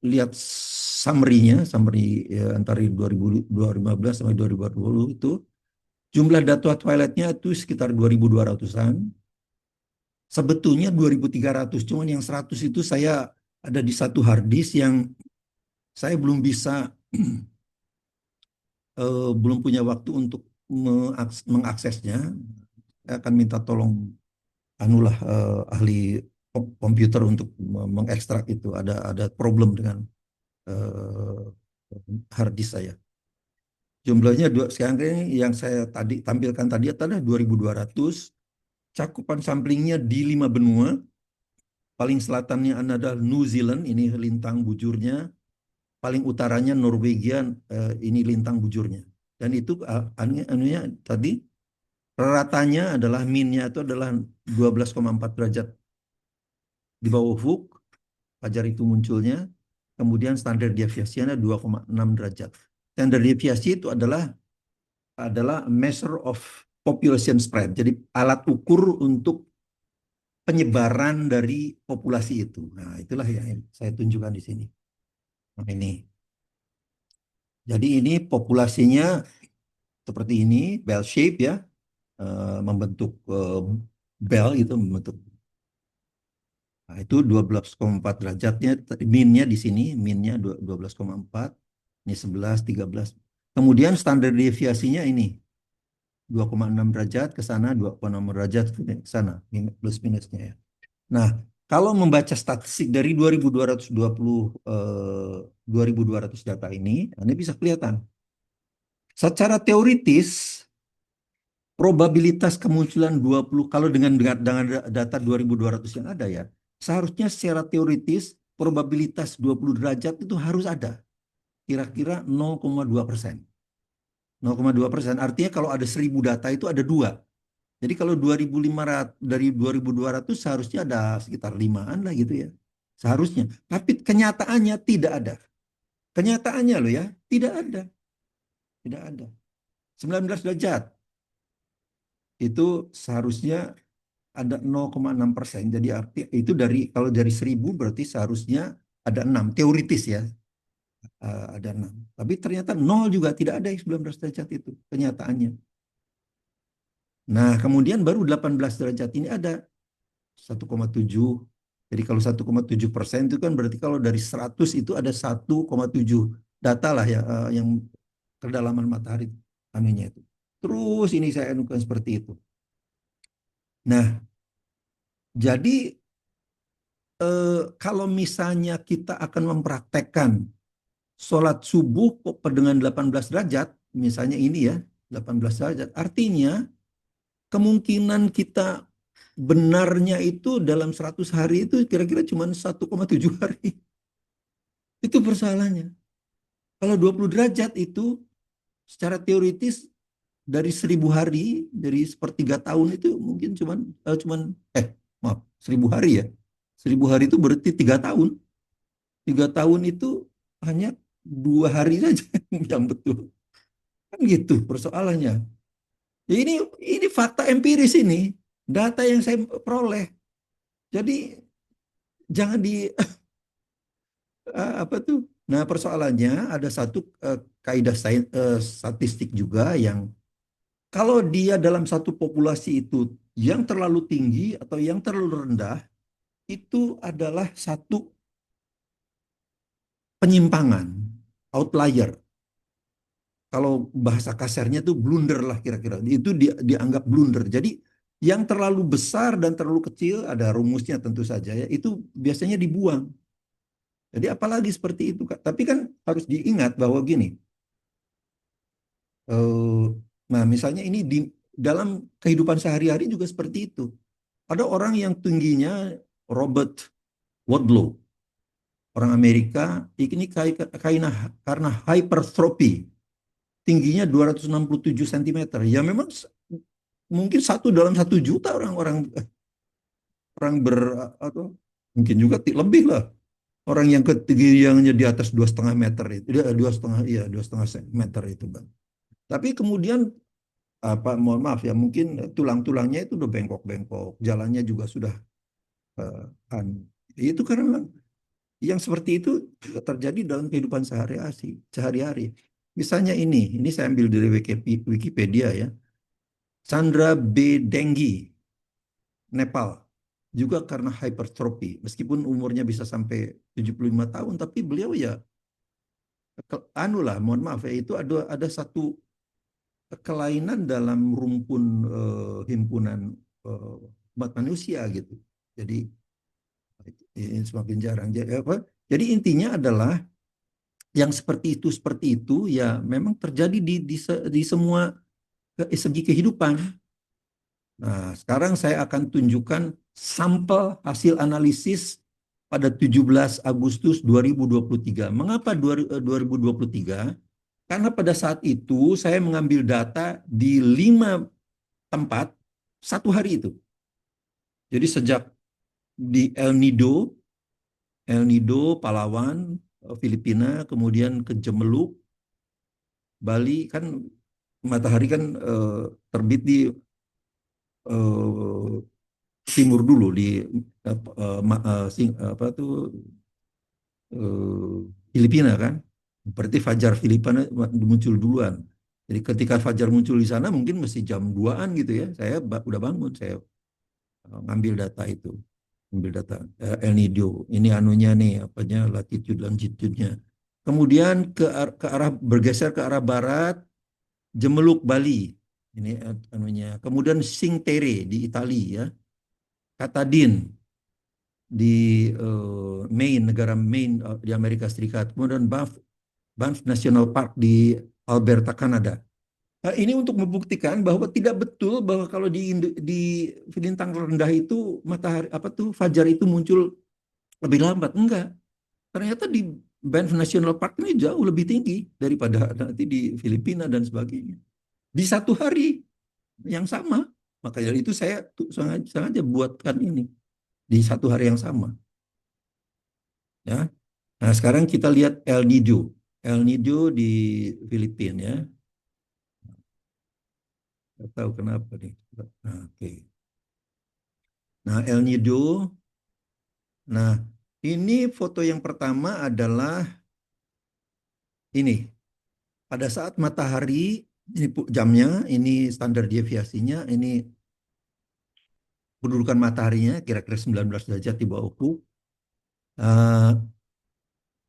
lihat summary ya, antara 2015 sampai 2020 itu jumlah data Twilightnya itu sekitar 2.200-an. Sebetulnya 2.300, cuman yang 100 itu saya ada di satu hard disk yang saya belum bisa belum punya waktu untuk mengaksesnya. Saya akan minta tolong anulah ahli komputer untuk mengekstrak itu. Ada problem dengan uh, hard disk saya. Jumlahnya sekarang ini yang saya tadi tampilkan tadi adalah 2.200. Cakupan samplingnya di 5 benua. Paling selatannya adalah New Zealand, ini lintang bujurnya. Paling utaranya Norwegia, ini lintang bujurnya. Dan itu anunya tadi ratanya adalah minnya itu adalah 12,4 derajat di bawah ufuk, fajar itu munculnya. Kemudian standar deviasinya 2,6 derajat. Standar deviasi itu adalah measure of population spread. Jadi alat ukur untuk penyebaran dari populasi itu. Nah, itulah yang saya tunjukkan di sini. Nah, ini. Jadi ini populasinya seperti ini, bell shape ya, membentuk bell itu membentuk. Nah, itu 12,4 derajatnya, minnya di sini, minnya 12,4, ini 11, 13. Kemudian standar deviasinya ini 2,6 derajat ke sana, 2,6 derajat ke sana, plus minusnya ya. Nah, kalau membaca statistik dari 2.220 data ini bisa kelihatan. Secara teoritis, probabilitas kemunculan 20, kalau dengan data 2.200 yang ada ya, seharusnya secara teoritis probabilitas 20 derajat itu harus ada. Kira-kira 0,2%. 0,2%. Artinya kalau ada 1.000 data itu ada 2. Jadi kalau 2.500 dari 2.200 seharusnya ada sekitar 5-an lah gitu ya. Seharusnya. Tapi kenyataannya tidak ada. Kenyataannya loh ya, tidak ada. Tidak ada. 19 derajat. Itu seharusnya ada 0,6%. Jadi arti itu dari kalau dari 1.000 berarti seharusnya ada 6 teoritis ya, ada 6. Tapi ternyata nol juga tidak ada yang 19 derajat itu kenyataannya. Nah, kemudian baru 18 derajat ini ada 1,7. Jadi kalau 1,7% itu kan berarti kalau dari 100 itu ada 1,7 data lah ya, yang kedalaman matahari anunya itu. Terus ini saya anukan seperti itu. Nah, jadi kalau misalnya kita akan mempraktekkan sholat subuh dengan 18 derajat, misalnya ini ya, 18 derajat, artinya kemungkinan kita benarnya itu dalam 100 hari itu kira-kira cuma 1,7 hari. Itu persoalannya. Kalau 20 derajat itu secara teoritis dari 1.000 hari, dari sepertiga tahun itu mungkin cuman maaf, 1.000 hari ya. 1.000 hari itu berarti 3 tahun. 3 tahun itu hanya 2 hari saja yang betul. Kan gitu persoalannya. Ya ini fakta empiris ini, data yang saya peroleh. Jadi jangan di apa tuh? Nah, persoalannya ada satu kaidah statistik juga yang kalau dia dalam satu populasi itu yang terlalu tinggi atau yang terlalu rendah itu adalah satu penyimpangan, outlier. Kalau bahasa kasarnya itu blunder lah kira-kira. Itu dianggap blunder. Jadi yang terlalu besar dan terlalu kecil ada rumusnya tentu saja ya. Itu biasanya dibuang. Jadi apalagi seperti itu, Kak. Tapi kan harus diingat bahwa gini. eh, Nah, misalnya ini di dalam kehidupan sehari-hari juga seperti itu. Ada orang yang tingginya Robert Wadlow, orang Amerika, ini karena hypertrophy, tingginya 267 cm. Ya memang mungkin satu dalam 1 juta orang-orang orang atau mungkin juga lebih lah orang yang ketinggiannya di atas 2,5 meter itu, dia 2,5, iya 2,5 meter itu bang. Tapi kemudian apa, mohon maaf ya, mungkin tulang-tulangnya itu udah bengkok-bengkok, jalannya juga sudah eh, kan. Itu karena yang seperti itu juga terjadi dalam kehidupan sehari-hari. Misalnya ini saya ambil dari Wikipedia ya. Chandra B. Denggi, Nepal. Juga karena hypertrophy. Meskipun umurnya bisa sampai 75 tahun, tapi beliau ya, anu lah, mohon maaf ya, itu ada satu kelainan dalam rumpun himpunan umat manusia gitu. Jadi ini semakin jarang. Jadi, apa? Jadi intinya adalah yang seperti itu ya memang terjadi di semua segi kehidupan. Nah, sekarang saya akan tunjukkan sampel hasil analisis pada 17 Agustus 2023. Mengapa 2023? Karena pada saat itu saya mengambil data di 5 tempat 1 hari itu. Jadi sejak di El Nido, Palawan, Filipina, kemudian ke Jemeluk, Bali kan matahari kan terbit di eh, timur dulu di apa tuh Filipina kan. Berarti fajar Filipina muncul duluan. Jadi ketika fajar muncul di sana mungkin masih jam 2-an gitu ya. Saya udah bangun, saya ngambil data itu. Ambil data El Nido. Ini anunya nih, apanya latitude longitude-nya. Kemudian ke arah bergeser ke arah barat, Jemeluk Bali. Ini anunya. Kemudian Cinque di Italia ya. Katahdin di Maine, negara Maine di Amerika Serikat. Kemudian Banff National Park di Alberta, Kanada. Ini untuk membuktikan bahwa tidak betul bahwa kalau di lintang rendah itu matahari apa tuh fajar itu muncul lebih lambat. Enggak. Ternyata di Banff National Park ini jauh lebih tinggi daripada nanti di Filipina dan sebagainya. Di satu hari yang sama. Makanya itu saya sengaja buatkan ini di satu hari yang sama. Ya. Nah, sekarang kita lihat El Nido. El Nido di Filipina ya. Nggak tahu kenapa nih. Nah, oke. Nah, El Nido. Nah, ini foto yang pertama adalah ini. Pada saat matahari, ini jamnya, ini standar deviasinya, ini kedudukan mataharinya kira-kira 19 derajat di bawah ufuk.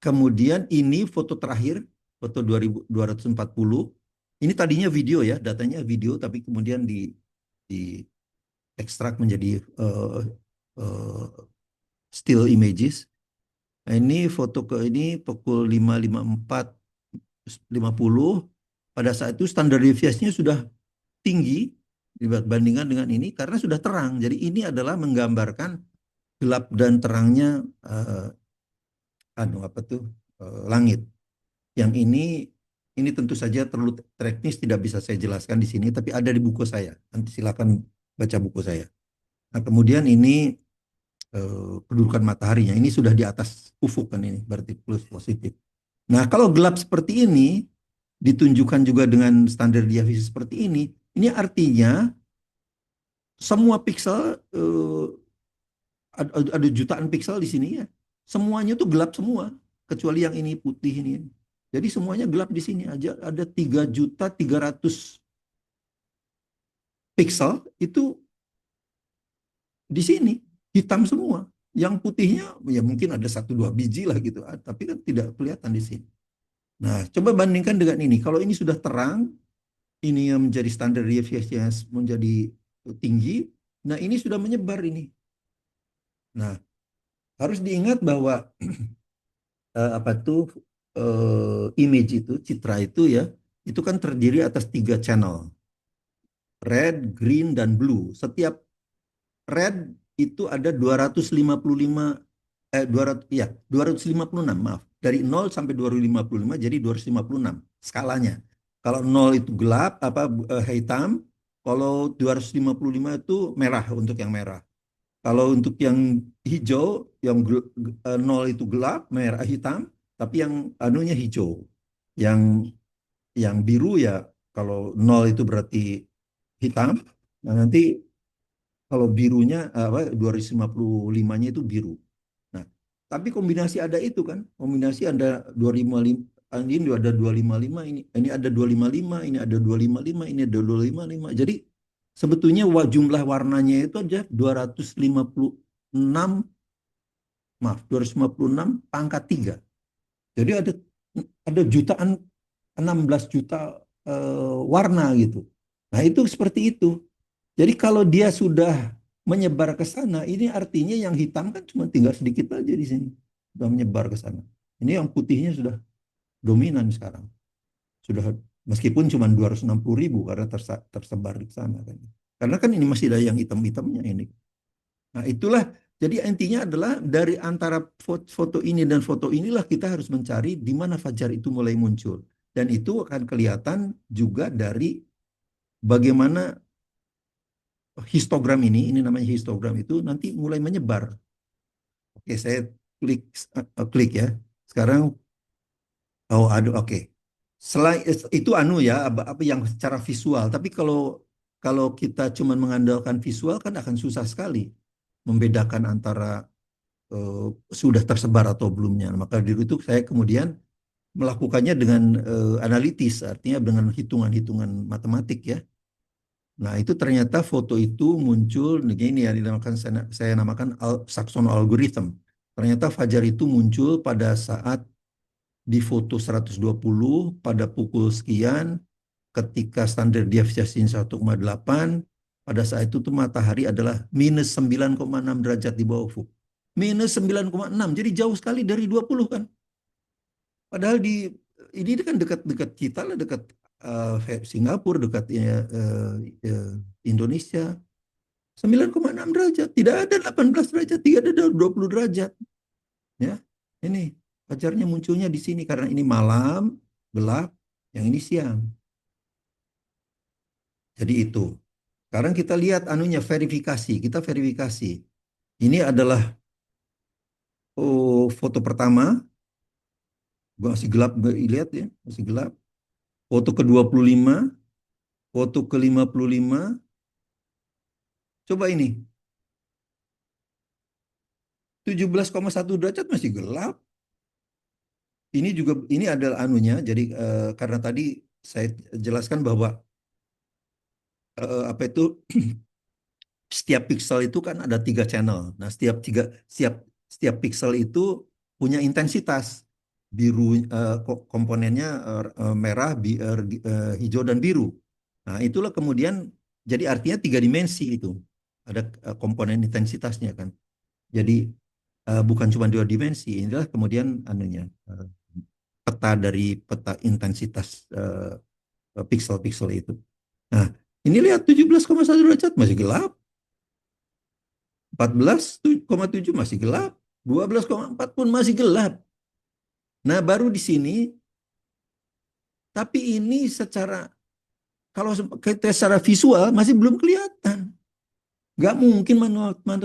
Kemudian ini foto terakhir, foto 2240. Ini tadinya video ya, datanya video, tapi kemudian di ekstrak menjadi uh, still images. Nah, ini foto ke ini pukul 5.54.50. Pada saat itu standar deviasinya sudah tinggi dibandingkan dengan ini karena sudah terang. Jadi ini adalah menggambarkan gelap dan terangnya apa tuh langit. Yang ini tentu saja terlalu teknis tidak bisa saya jelaskan di sini, tapi ada di buku saya. Nanti silakan baca buku saya. Nah, kemudian ini kedudukan mataharinya. Ini sudah di atas ufuk kan ini, berarti plus positif. Nah, kalau gelap seperti ini ditunjukkan juga dengan standar deviasi seperti ini artinya semua pixel ada jutaan pixel di sini ya. Semuanya tuh gelap semua, kecuali yang ini putih ini. Jadi semuanya gelap di sini aja ada 3.300.000 pixel itu di sini hitam semua. Yang putihnya ya mungkin ada 1-2 biji lah gitu, tapi kan tidak kelihatan di sini. Nah, coba bandingkan dengan ini. Kalau ini sudah terang, ini yang menjadi standar deviasinya menjadi tinggi. Nah, ini sudah menyebar ini. Nah, harus diingat bahwa apa tuh image itu, citra itu ya, itu kan terdiri atas 3 channel, red, green, dan blue. Setiap red itu ada 255 200 ya 256 maaf, dari 0 sampai 255 jadi 256 skalanya. Kalau 0 itu gelap hitam, kalau 255 itu merah untuk yang merah. Kalau untuk yang hijau, yang 0 itu gelap, merah hitam, tapi yang anunya hijau. Yang biru ya kalau 0 itu berarti hitam. Nah, nanti kalau birunya 255-nya itu biru. Nah, tapi kombinasi ada itu kan. Kombinasi ada 255, ini ada 255, ini ada 255, ini ada 255, ini ada 255. Jadi sebetulnya jumlah warnanya itu aja 256, maaf, 256 pangkat 3. Jadi ada jutaan, 16 juta warna gitu. Nah, itu seperti itu. Jadi kalau dia sudah menyebar ke sana, ini artinya yang hitam kan cuma tinggal sedikit aja di sini. Sudah menyebar ke sana. Ini yang putihnya sudah dominan sekarang. Sudah meskipun cuma 260.000 karena tersebar di sana kan. Karena kan ini masih ada yang hitam-hitamnya ini. Nah, itulah jadi intinya adalah dari antara foto ini dan foto inilah kita harus mencari di mana fajar itu mulai muncul. Dan itu akan kelihatan juga dari bagaimana ini namanya histogram itu nanti mulai menyebar. Oke, saya klik klik ya. Sekarang aduh oke. Selain itu ya apa yang secara visual, tapi kalau kalau kita cuma mengandalkan visual kan akan susah sekali membedakan antara eh, sudah tersebar atau belumnya. Maka dari itu saya kemudian melakukannya dengan analitis, artinya dengan hitungan-hitungan matematik ya. Nah, itu ternyata foto itu muncul, ini yang dinamakan saya namakan Saxon algorithm. Ternyata fajar itu muncul pada saat di foto 120 pada pukul sekian, ketika standar deviasi 1,8, pada saat itu tuh matahari adalah minus 9,6 derajat di bawah ufuk. Minus 9,6, jadi jauh sekali dari 20 kan. Padahal ini kan dekat-dekat kita lah, dekat Singapura, dekat Indonesia. 9,6 derajat, tidak ada 18 derajat, tidak ada 20 derajat. Ya, ini fajarnya munculnya di sini karena ini malam, gelap, yang ini siang. Jadi itu. Sekarang kita lihat anunya verifikasi, kita verifikasi. Ini adalah foto pertama, masih gelap, lihat ya, masih gelap. Foto ke-25, foto ke-55. Coba ini. 17,1 derajat masih gelap. Ini juga ini adalah anunya. Jadi karena tadi saya jelaskan bahwa apa itu setiap pixel itu kan ada 3 channel. Nah, setiap pixel itu punya intensitas biru, komponennya merah, hijau dan biru. Nah, itulah kemudian jadi artinya 3 dimensi itu ada komponen intensitasnya kan. Jadi bukan cuma 2 dimensi. Inilah kemudian anunya peta dari peta intensitas pixel-pixel itu. Nah, ini lihat 17,1 derajat masih gelap. 14,7 masih gelap, 12,4 pun masih gelap. Nah, baru di sini, tapi ini kalau kita secara visual masih belum kelihatan. Nggak mungkin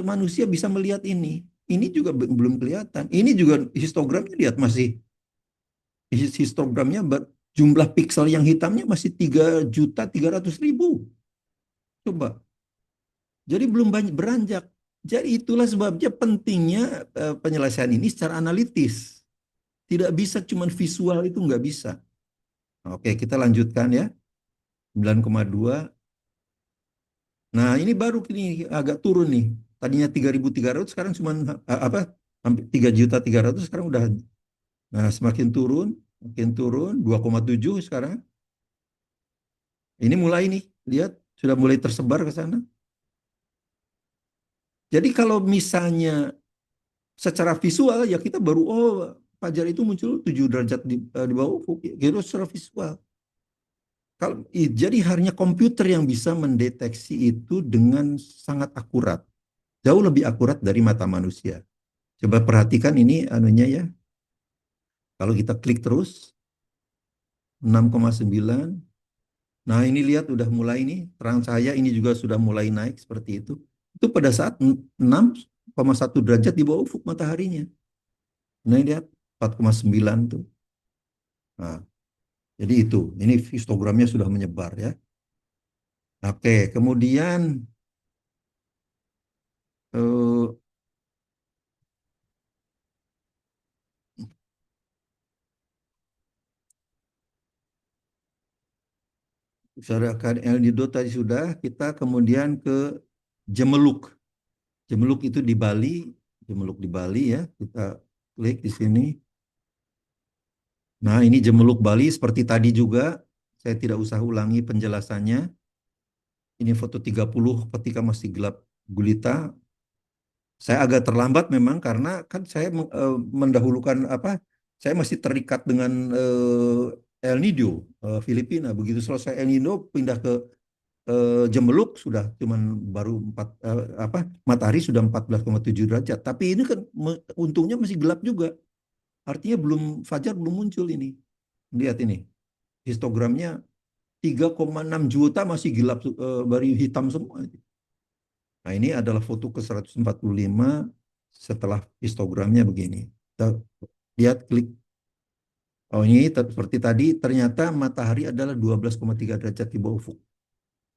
manusia bisa melihat ini. Ini juga belum kelihatan. Ini juga histogramnya lihat masih histogramnya jumlah piksel yang hitamnya masih 3.300.000. Coba. Jadi belum banyak beranjak. Jadi itulah sebabnya pentingnya penyelesaian ini secara analitis. Tidak bisa cuman visual itu nggak bisa. Oke, kita lanjutkan ya. 9,2. Nah, ini baru ini agak turun nih. Tadinya 3.300 sekarang cuma apa? Hampir 3.300.000 sekarang udah. Nah, semakin turun, makin turun 2,7 sekarang. Ini mulai nih, lihat sudah mulai tersebar ke sana. Jadi kalau misalnya secara visual ya kita baru fajar itu muncul 7 derajat di bawah ufuk gitu secara visual. Jadi hanya komputer yang bisa mendeteksi itu dengan sangat akurat, jauh lebih akurat dari mata manusia. Coba perhatikan ini anunya ya. Kalau kita klik terus 6,9. Nah, ini lihat udah mulai nih terang cahaya ini juga sudah mulai naik seperti itu. Itu pada saat 6,1 derajat di bawah ufuk mataharinya. Nah, ini lihat 4,9 tuh. Nah, jadi itu. Ini histogramnya sudah menyebar ya. Oke, kemudian eh, Saudara El Nido tadi sudah, kita kemudian ke Jemeluk. Jemeluk itu di Bali, Jemeluk di Bali ya. Kita klik di sini. Nah, ini Jemeluk Bali seperti tadi juga. Saya tidak usah ulangi penjelasannya. Ini foto 30 ketika masih gelap gulita. Saya agak terlambat memang karena kan saya mendahulukan apa? Saya masih terikat dengan El Nido, Filipina. Begitu selesai El Nido pindah ke Jembeluk sudah cuman baru apa matahari sudah 14,7 derajat. Tapi ini kan untungnya masih gelap juga. Artinya fajar belum muncul ini. Lihat ini. Histogramnya 3,6 juta masih gelap baru hitam semua. Nah, ini adalah foto ke 145 setelah histogramnya begini. Kita lihat klik. Oh, ini seperti tadi ternyata matahari adalah 12,3 derajat di bawah ufuk.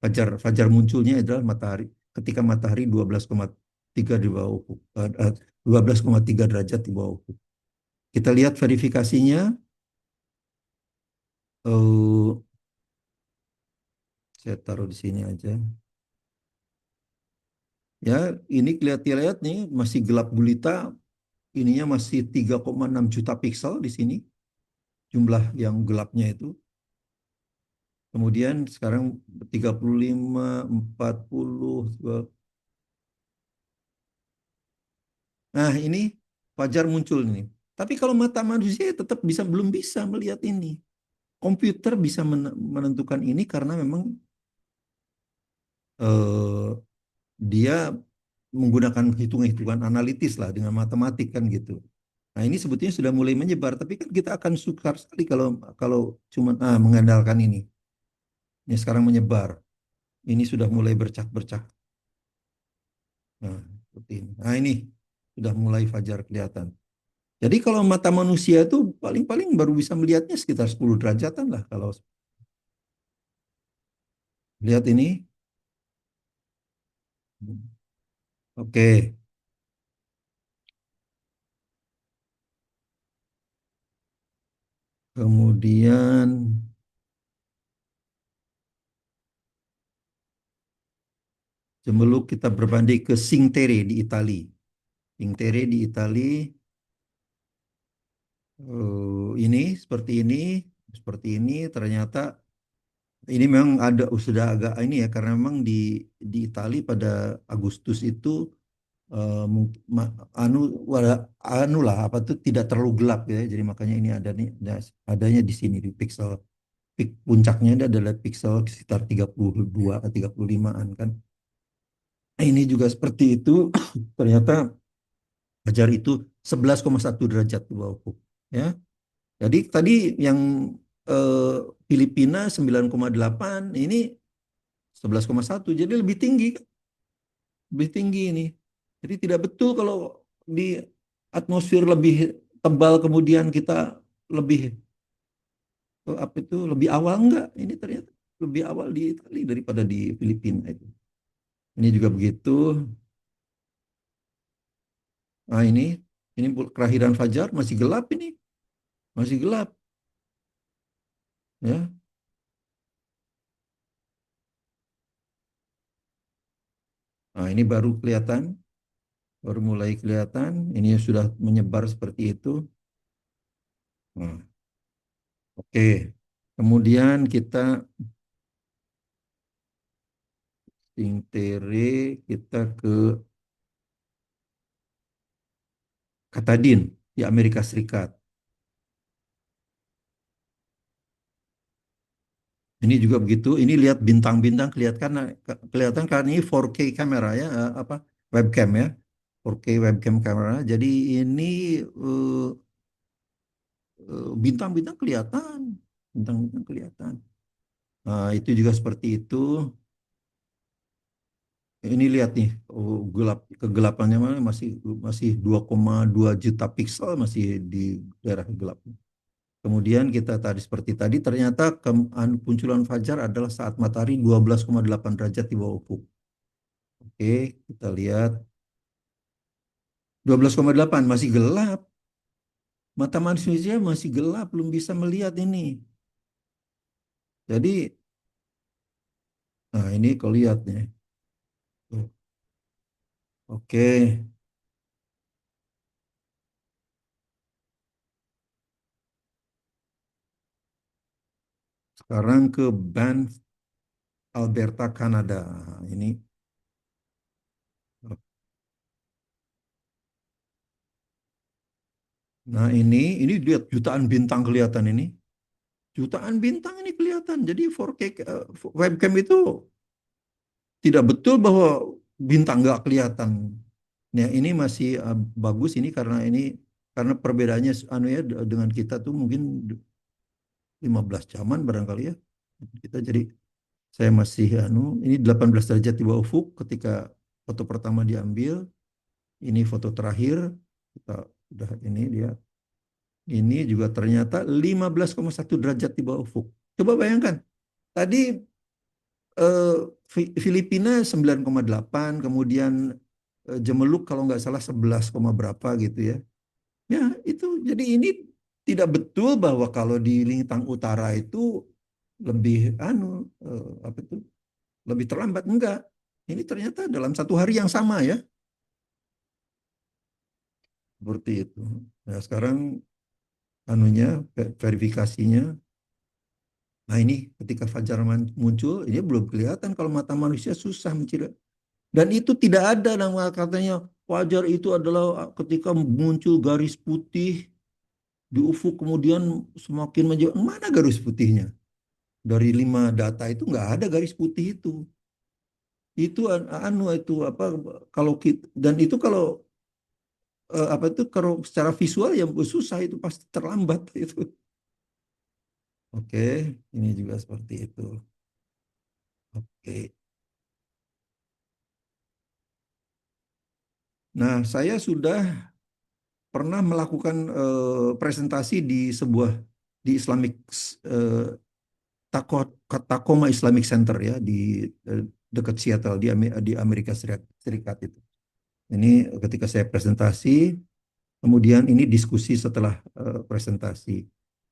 Fajar munculnya adalah matahari ketika matahari 12,3 di bawah ufuk, 12,3 derajat di bawah ufuk. Kita lihat verifikasinya. eh, saya taruh di sini aja. Ya, ini lihat nih masih gelap gulita, ininya masih 3,6 juta piksel di sini jumlah yang gelapnya itu. Kemudian sekarang 35, 40. Nah, ini fajar muncul ini. Tapi kalau mata manusia tetap belum bisa melihat ini. Komputer bisa menentukan ini karena memang eh, dia menggunakan hitungan-hitungan analitis lah dengan matematik kan gitu. Nah, ini sebetulnya sudah mulai menyebar, tapi kan kita akan sukar sekali kalau kalau cuma mengandalkan ini. Ini sekarang menyebar. Ini sudah mulai bercak-bercak. Nah, seperti ini. Nah, ini sudah mulai fajar kelihatan. Jadi kalau mata manusia itu paling-paling baru bisa melihatnya sekitar 10 derajatan lah kalau lihat ini. Oke. Kemudian Cemeluk kita berbanding ke Singtere di Itali. Singtere di Itali ini seperti ini ternyata ini memang ada sudah agak ini ya karena memang di Itali pada Agustus itu mungkin anu anu lah apa tuh tidak terlalu gelap ya. Jadi makanya ini ada nih adanya di sini di pixel puncaknya ini adalah pixel sekitar 32 atau 35-an kan. Ini juga seperti itu. Ternyata Fajar itu 11,1 derajat di bawah ufuk. Ya. Jadi tadi yang eh, Filipina 9,8 ini 11,1 jadi lebih tinggi ini. Jadi tidak betul kalau di atmosfer lebih tebal kemudian kita lebih apa itu lebih awal enggak. Ini ternyata lebih awal di Itali daripada di Filipina itu. Ini juga begitu. Nah ini kelahiran fajar masih gelap ini, masih gelap ya. Nah, ini baru mulai kelihatan. Ini sudah menyebar seperti itu. Nah, oke. Kemudian kita Singtere, kita ke Katahdin di Amerika Serikat. Ini juga begitu. Ini lihat bintang-bintang kelihatan karena ini 4K kamera ya, apa webcam ya, 4K webcam kamera. Jadi ini bintang-bintang kelihatan, bintang-bintang kelihatan. Nah, itu juga seperti itu. Ini lihat nih, kegelapannya mana masih masih 2,2 juta piksel masih di daerah gelap. Kemudian kita tadi seperti tadi ternyata punculan fajar adalah saat matahari 12,8 derajat di bawah ufuk. Oke, kita lihat 12,8 masih gelap. Mata manusia masih gelap, belum bisa melihat ini. Jadi, nah ini kau lihat nih. Tuh. Oke, sekarang ke Banff, Alberta, Kanada. Ini, nah ini lihat jutaan bintang kelihatan ini. Jutaan bintang ini kelihatan. Jadi 4K webcam itu tidak betul bahwa bintang nggak kelihatan. Nah, ini masih bagus ini karena perbedaannya anu ya dengan kita tuh mungkin 15 jaman barangkali ya. Kita jadi saya masih anu ini 18 derajat di bawah ufuk ketika foto pertama diambil. Ini foto terakhir kita udah ini dia. Ini juga ternyata 15,1 derajat di bawah ufuk. Coba bayangkan, tadi eh, Filipina 9,8, kemudian Jemeluk kalau nggak salah 11, berapa gitu ya. Ya, itu jadi ini tidak betul bahwa kalau di lintang utara itu lebih apa itu lebih terlambat enggak. Ini ternyata dalam satu hari yang sama ya, seperti itu. Nah, sekarang verifikasinya. Nah, ini ketika fajar muncul, ini belum kelihatan kalau mata manusia susah menciri. Dan itu tidak ada nama katanya fajar itu adalah ketika muncul garis putih di ufuk kemudian semakin menjauh. Mana garis putihnya? Dari 5 data itu nggak ada garis putih itu. Itu itu apa kalau kita dan itu kalau apa itu kalau secara visual yang susah itu pasti terlambat itu. Oke, ini juga seperti itu. Oke. Nah, saya sudah pernah melakukan presentasi di sebuah di eh, Tacoma Islamic Center ya di dekat Seattle di Amerika Serikat itu. Ini ketika saya presentasi, kemudian ini diskusi setelah presentasi.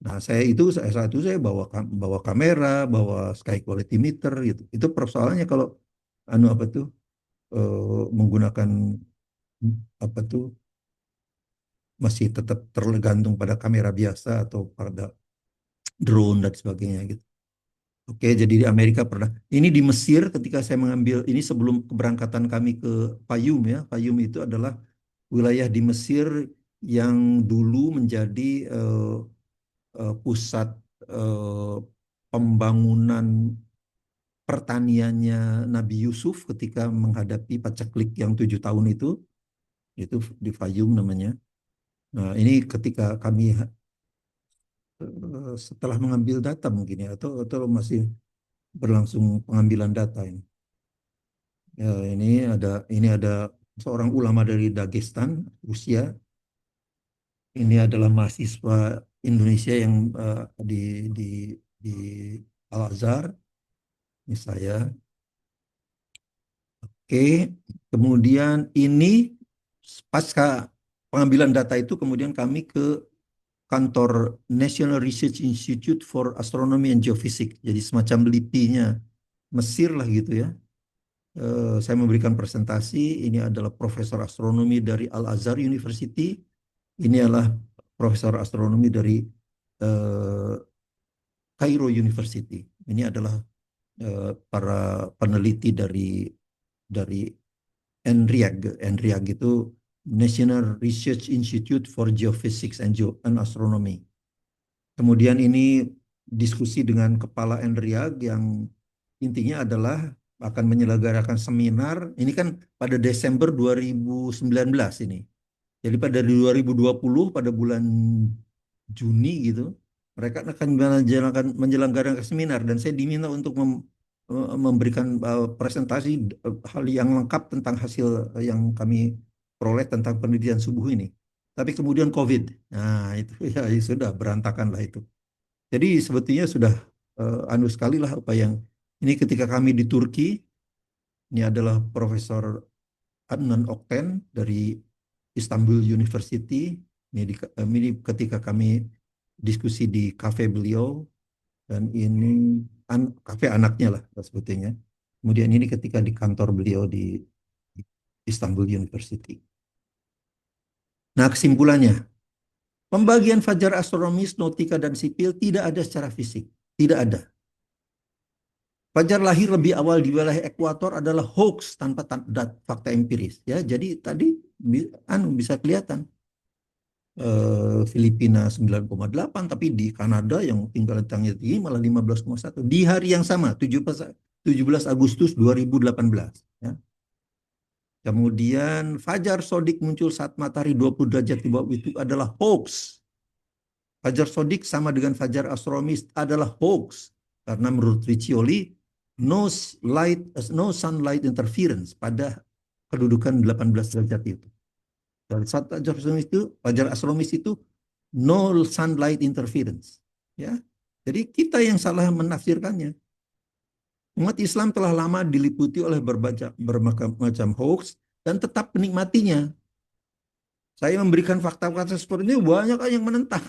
Nah, saat itu saya bawa kamera, bawa sky quality meter gitu. Itu persoalannya kalau apa tuh menggunakan apa tuh masih tetap tergantung pada kamera biasa atau pada drone dan sebagainya gitu. Oke, jadi di Amerika pernah. Ini di Mesir ketika saya mengambil ini sebelum keberangkatan kami ke Fayum ya. Fayum itu adalah wilayah di Mesir yang dulu menjadi pusat eh, pembangunan pertaniannya Nabi Yusuf ketika menghadapi pacaklik yang 7 tahun itu di Fayum namanya. Nah, ini ketika kami setelah mengambil data mungkin ya atau masih berlangsung pengambilan data ini. Ya, ini ada seorang ulama dari Dagestan, Rusia. Ini adalah mahasiswa Indonesia yang di di di Al-Azhar. Ini saya. Oke, kemudian ini pasca pengambilan data itu kemudian kami ke kantor National Research Institute for Astronomy and Geophysics. Jadi semacam LIPI-nya Mesir lah gitu ya. Saya memberikan presentasi. Ini adalah profesor astronomi dari Al-Azhar University. Ini adalah profesor astronomi dari eh, Cairo University. Ini adalah para peneliti dari NRIAG. NRIAG itu National Research Institute for Geophysics and Astronomy. Kemudian ini diskusi dengan kepala NRIAG yang intinya adalah akan menyelenggarakan seminar. Ini kan pada Desember 2019 ini. Jadi pada 2020 pada bulan Juni gitu, mereka akan menyelenggarakan seminar dan saya diminta untuk memberikan presentasi hal yang lengkap tentang hasil yang kami peroleh tentang penelitian subuh ini. Tapi kemudian COVID, nah itu ya sudah berantakan lah itu. Jadi sebetulnya sudah anu sekali lah apa yang ini ketika kami di Turki, ini adalah Profesor Adnan Okten dari Istanbul University. Ini ketika kami diskusi di kafe beliau dan ini kafe anaknya lah sebetulnya. Kemudian ini ketika di kantor beliau di Istanbul University. Nah kesimpulannya, pembagian fajar astronomis, nautika dan sipil tidak ada secara fisik, tidak ada. Fajar lahir lebih awal di wilayah ekuator adalah hoax tanpa fakta empiris. Ya, jadi tadi bisa kelihatan Filipina 9,8 tapi di Kanada yang tinggal tangnya tinggi malah 15,1 di hari yang sama 17 Agustus 2018 ya. Kemudian fajar sodik muncul saat matahari 20 derajat di bawah itu adalah hoax. Fajar sodik sama dengan fajar astronomis adalah hoax karena menurut Riccioli no sunlight interference pada kedudukan 18 derajat itu. Dan saat fajar astronomis itu no sunlight interference. Ya, jadi kita yang salah menafsirkannya. Umat Islam telah lama diliputi oleh bermacam hoax dan tetap menikmatinya. Saya memberikan fakta-fakta seperti ini banyak yang menentang.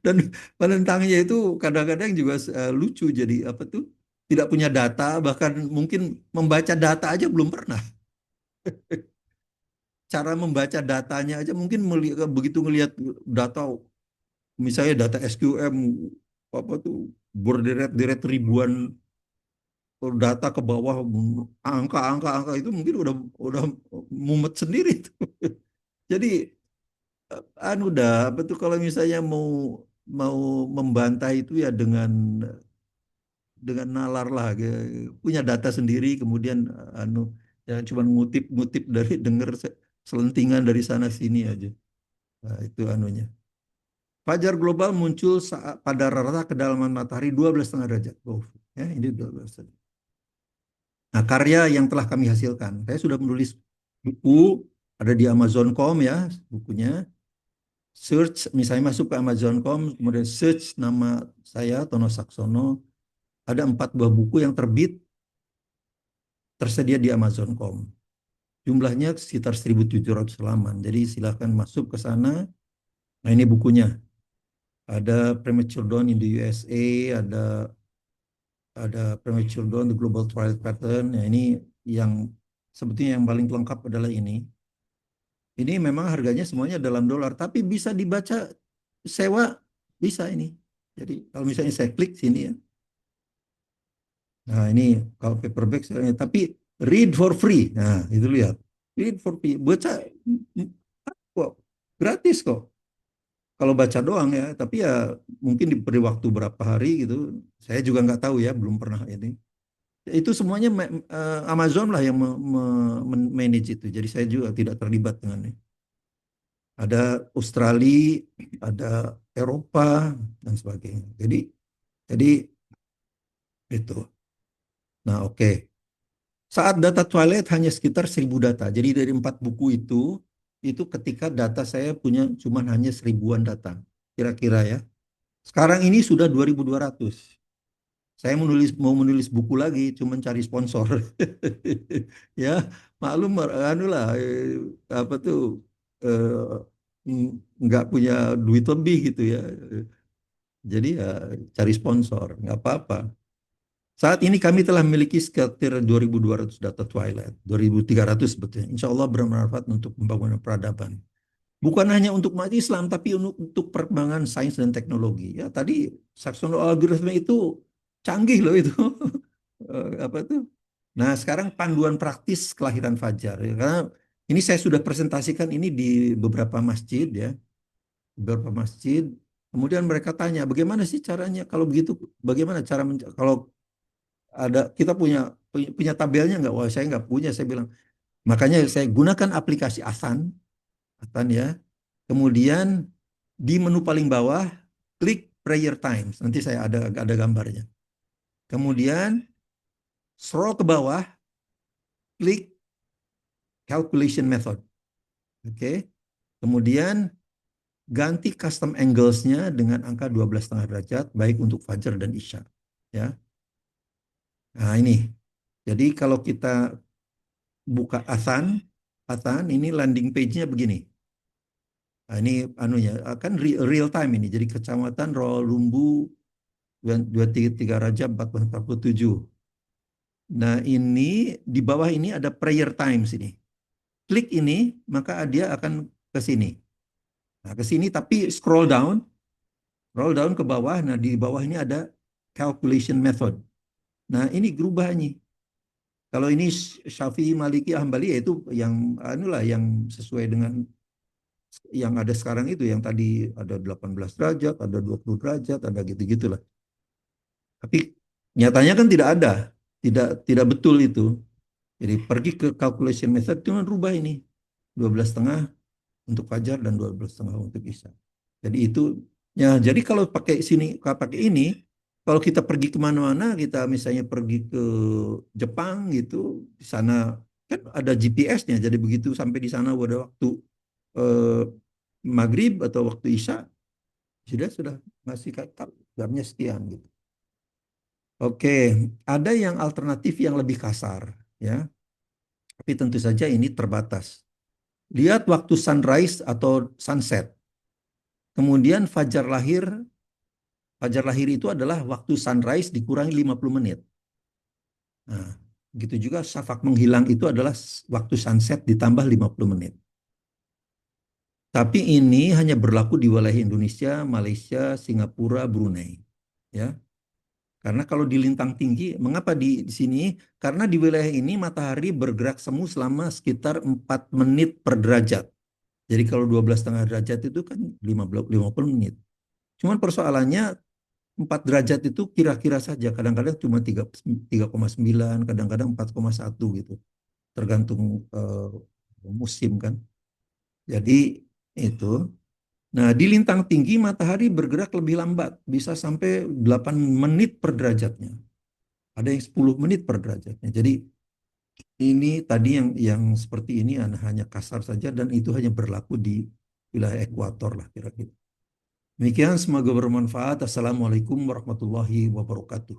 Dan penentangnya itu kadang-kadang juga lucu jadi apa tuh tidak punya data bahkan mungkin membaca data aja belum pernah. Cara membaca datanya aja mungkin begitu ngelihat data misalnya data SQM apa tuh berderet-deret ribuan data ke bawah angka-angka itu mungkin udah mumet sendiri tuh. Jadi udah apa tuh kalau misalnya mau mau membantah itu ya dengan nalar lah punya data sendiri kemudian ya cuma ngutip-ngutip dari denger selentingan dari sana sini aja. Nah, itu anunya. Fajar global muncul pada rata kedalaman matahari 12,5 derajat. Oh, ya, ini 12 derajat. Nah, karya yang telah kami hasilkan. Saya sudah menulis buku, ada di Amazon.com ya, bukunya. Search, misalnya masuk ke Amazon.com, kemudian search nama saya, Tono Saksono. Ada 4 buah buku yang terbit, tersedia di Amazon.com. Jumlahnya sekitar 1.700 halaman. Jadi silahkan masuk ke sana. Nah ini bukunya. Ada premature dawn in the USA, ada premature dawn the global twilight pattern. Ya, ini yang sebetulnya yang paling lengkap adalah ini. Ini memang harganya semuanya dalam dolar, tapi bisa dibaca sewa bisa ini. Jadi kalau misalnya saya klik sini ya, nah ini kalau paperback sebenarnya, tapi read for free. Nah itu lihat, read for free, baca kok gratis kok. Kalau baca doang ya, tapi ya mungkin diberi waktu berapa hari gitu. Saya juga nggak tahu ya, belum pernah ini. Itu semuanya Amazon lah yang manage itu. Jadi saya juga tidak terlibat dengan ini. Ada Australia, ada Eropa dan sebagainya. Jadi itu. Nah, oke. Saat data Twilight hanya sekitar 1.000 data. Jadi dari 4 buku itu ketika data saya punya cuma hanya 1.000-an data. Kira-kira ya. Sekarang ini sudah 2.200. Saya mau menulis buku lagi, cuma cari sponsor. Ya, maklum anu lah, apa tuh nggak punya duit lebih gitu ya. Jadi ya cari sponsor, nggak apa-apa. Saat ini kami telah memiliki sekitar 2.200 data Twilight, 2.300 sebetulnya. Insya Allah bermanfaat untuk pembangunan peradaban. Bukan hanya untuk umat Islam, tapi untuk perkembangan sains dan teknologi. Ya, tadi Saxon algoritma itu canggih loh itu. Apa tuh? Nah, sekarang panduan praktis kelahiran Fajar. Ya, karena ini saya sudah presentasikan ini di beberapa masjid ya, beberapa masjid. Kemudian mereka tanya, bagaimana sih caranya? Kalau begitu, bagaimana cara kalau ada kita punya tabelnya nggak? Wah, saya nggak punya. Saya bilang, makanya saya gunakan aplikasi Asan ya. Kemudian di menu paling bawah klik prayer times. Nanti saya ada gambarnya. Kemudian scroll ke bawah, klik calculation method. Oke. Kemudian ganti custom angles-nya dengan angka 12,5 derajat baik untuk fajar dan isya. Ya. Nah, ini. Jadi kalau kita buka Asan ini landing page-nya begini. Nah, ini anunya akan real time ini. Jadi kecamatan Rawalumbu 23 Raja 1447. Nah, ini di bawah ini ada prayer times ini. Klik ini, maka dia akan ke sini. Nah, ke sini tapi scroll down ke bawah. Nah, di bawah ini ada calculation method. Nah, ini berubah nih. Kalau ini Syafi'i, Maliki, Hambali yaitu yang anulah yang sesuai dengan yang ada sekarang itu yang tadi ada 18 derajat, ada 20 derajat, ada gitu-gitulah. Tapi nyatanya kan tidak ada. Tidak betul itu. Jadi pergi ke calculation method cuma rubah ini 12,5 untuk fajar dan 12,5 untuk isya. Jadi itu ya jadi kalau pakai ini kalau kita pergi kemana-mana kita misalnya pergi ke Jepang gitu di sana kan ada GPS-nya jadi begitu sampai di sana pada waktu eh, maghrib atau waktu isya sudah ngasih kata jamnya sekian gitu. Oke, ada yang alternatif yang lebih kasar ya, tapi tentu saja ini terbatas. Lihat waktu sunrise atau sunset. Kemudian fajar lahir itu adalah waktu sunrise dikurangi 50 menit. Nah, begitu juga syafaq menghilang itu adalah waktu sunset ditambah 50 menit. Tapi ini hanya berlaku di wilayah Indonesia, Malaysia, Singapura, Brunei. Ya. Karena kalau di lintang tinggi, mengapa di sini? Karena di wilayah ini matahari bergerak semu selama sekitar 4 menit per derajat. Jadi kalau 12,5 derajat itu kan 50 menit. Cuman persoalannya 4 derajat itu kira-kira saja. Kadang-kadang cuma 3,9, kadang-kadang 4,1 gitu. Tergantung musim kan. Jadi itu. Nah, di lintang tinggi matahari bergerak lebih lambat. Bisa sampai 8 menit per derajatnya. Ada yang 10 menit per derajatnya. Jadi ini tadi yang seperti ini hanya kasar saja dan itu hanya berlaku di wilayah ekuator lah kira-kira. Demikian semoga bermanfaat. Assalamualaikum warahmatullahi wabarakatuh.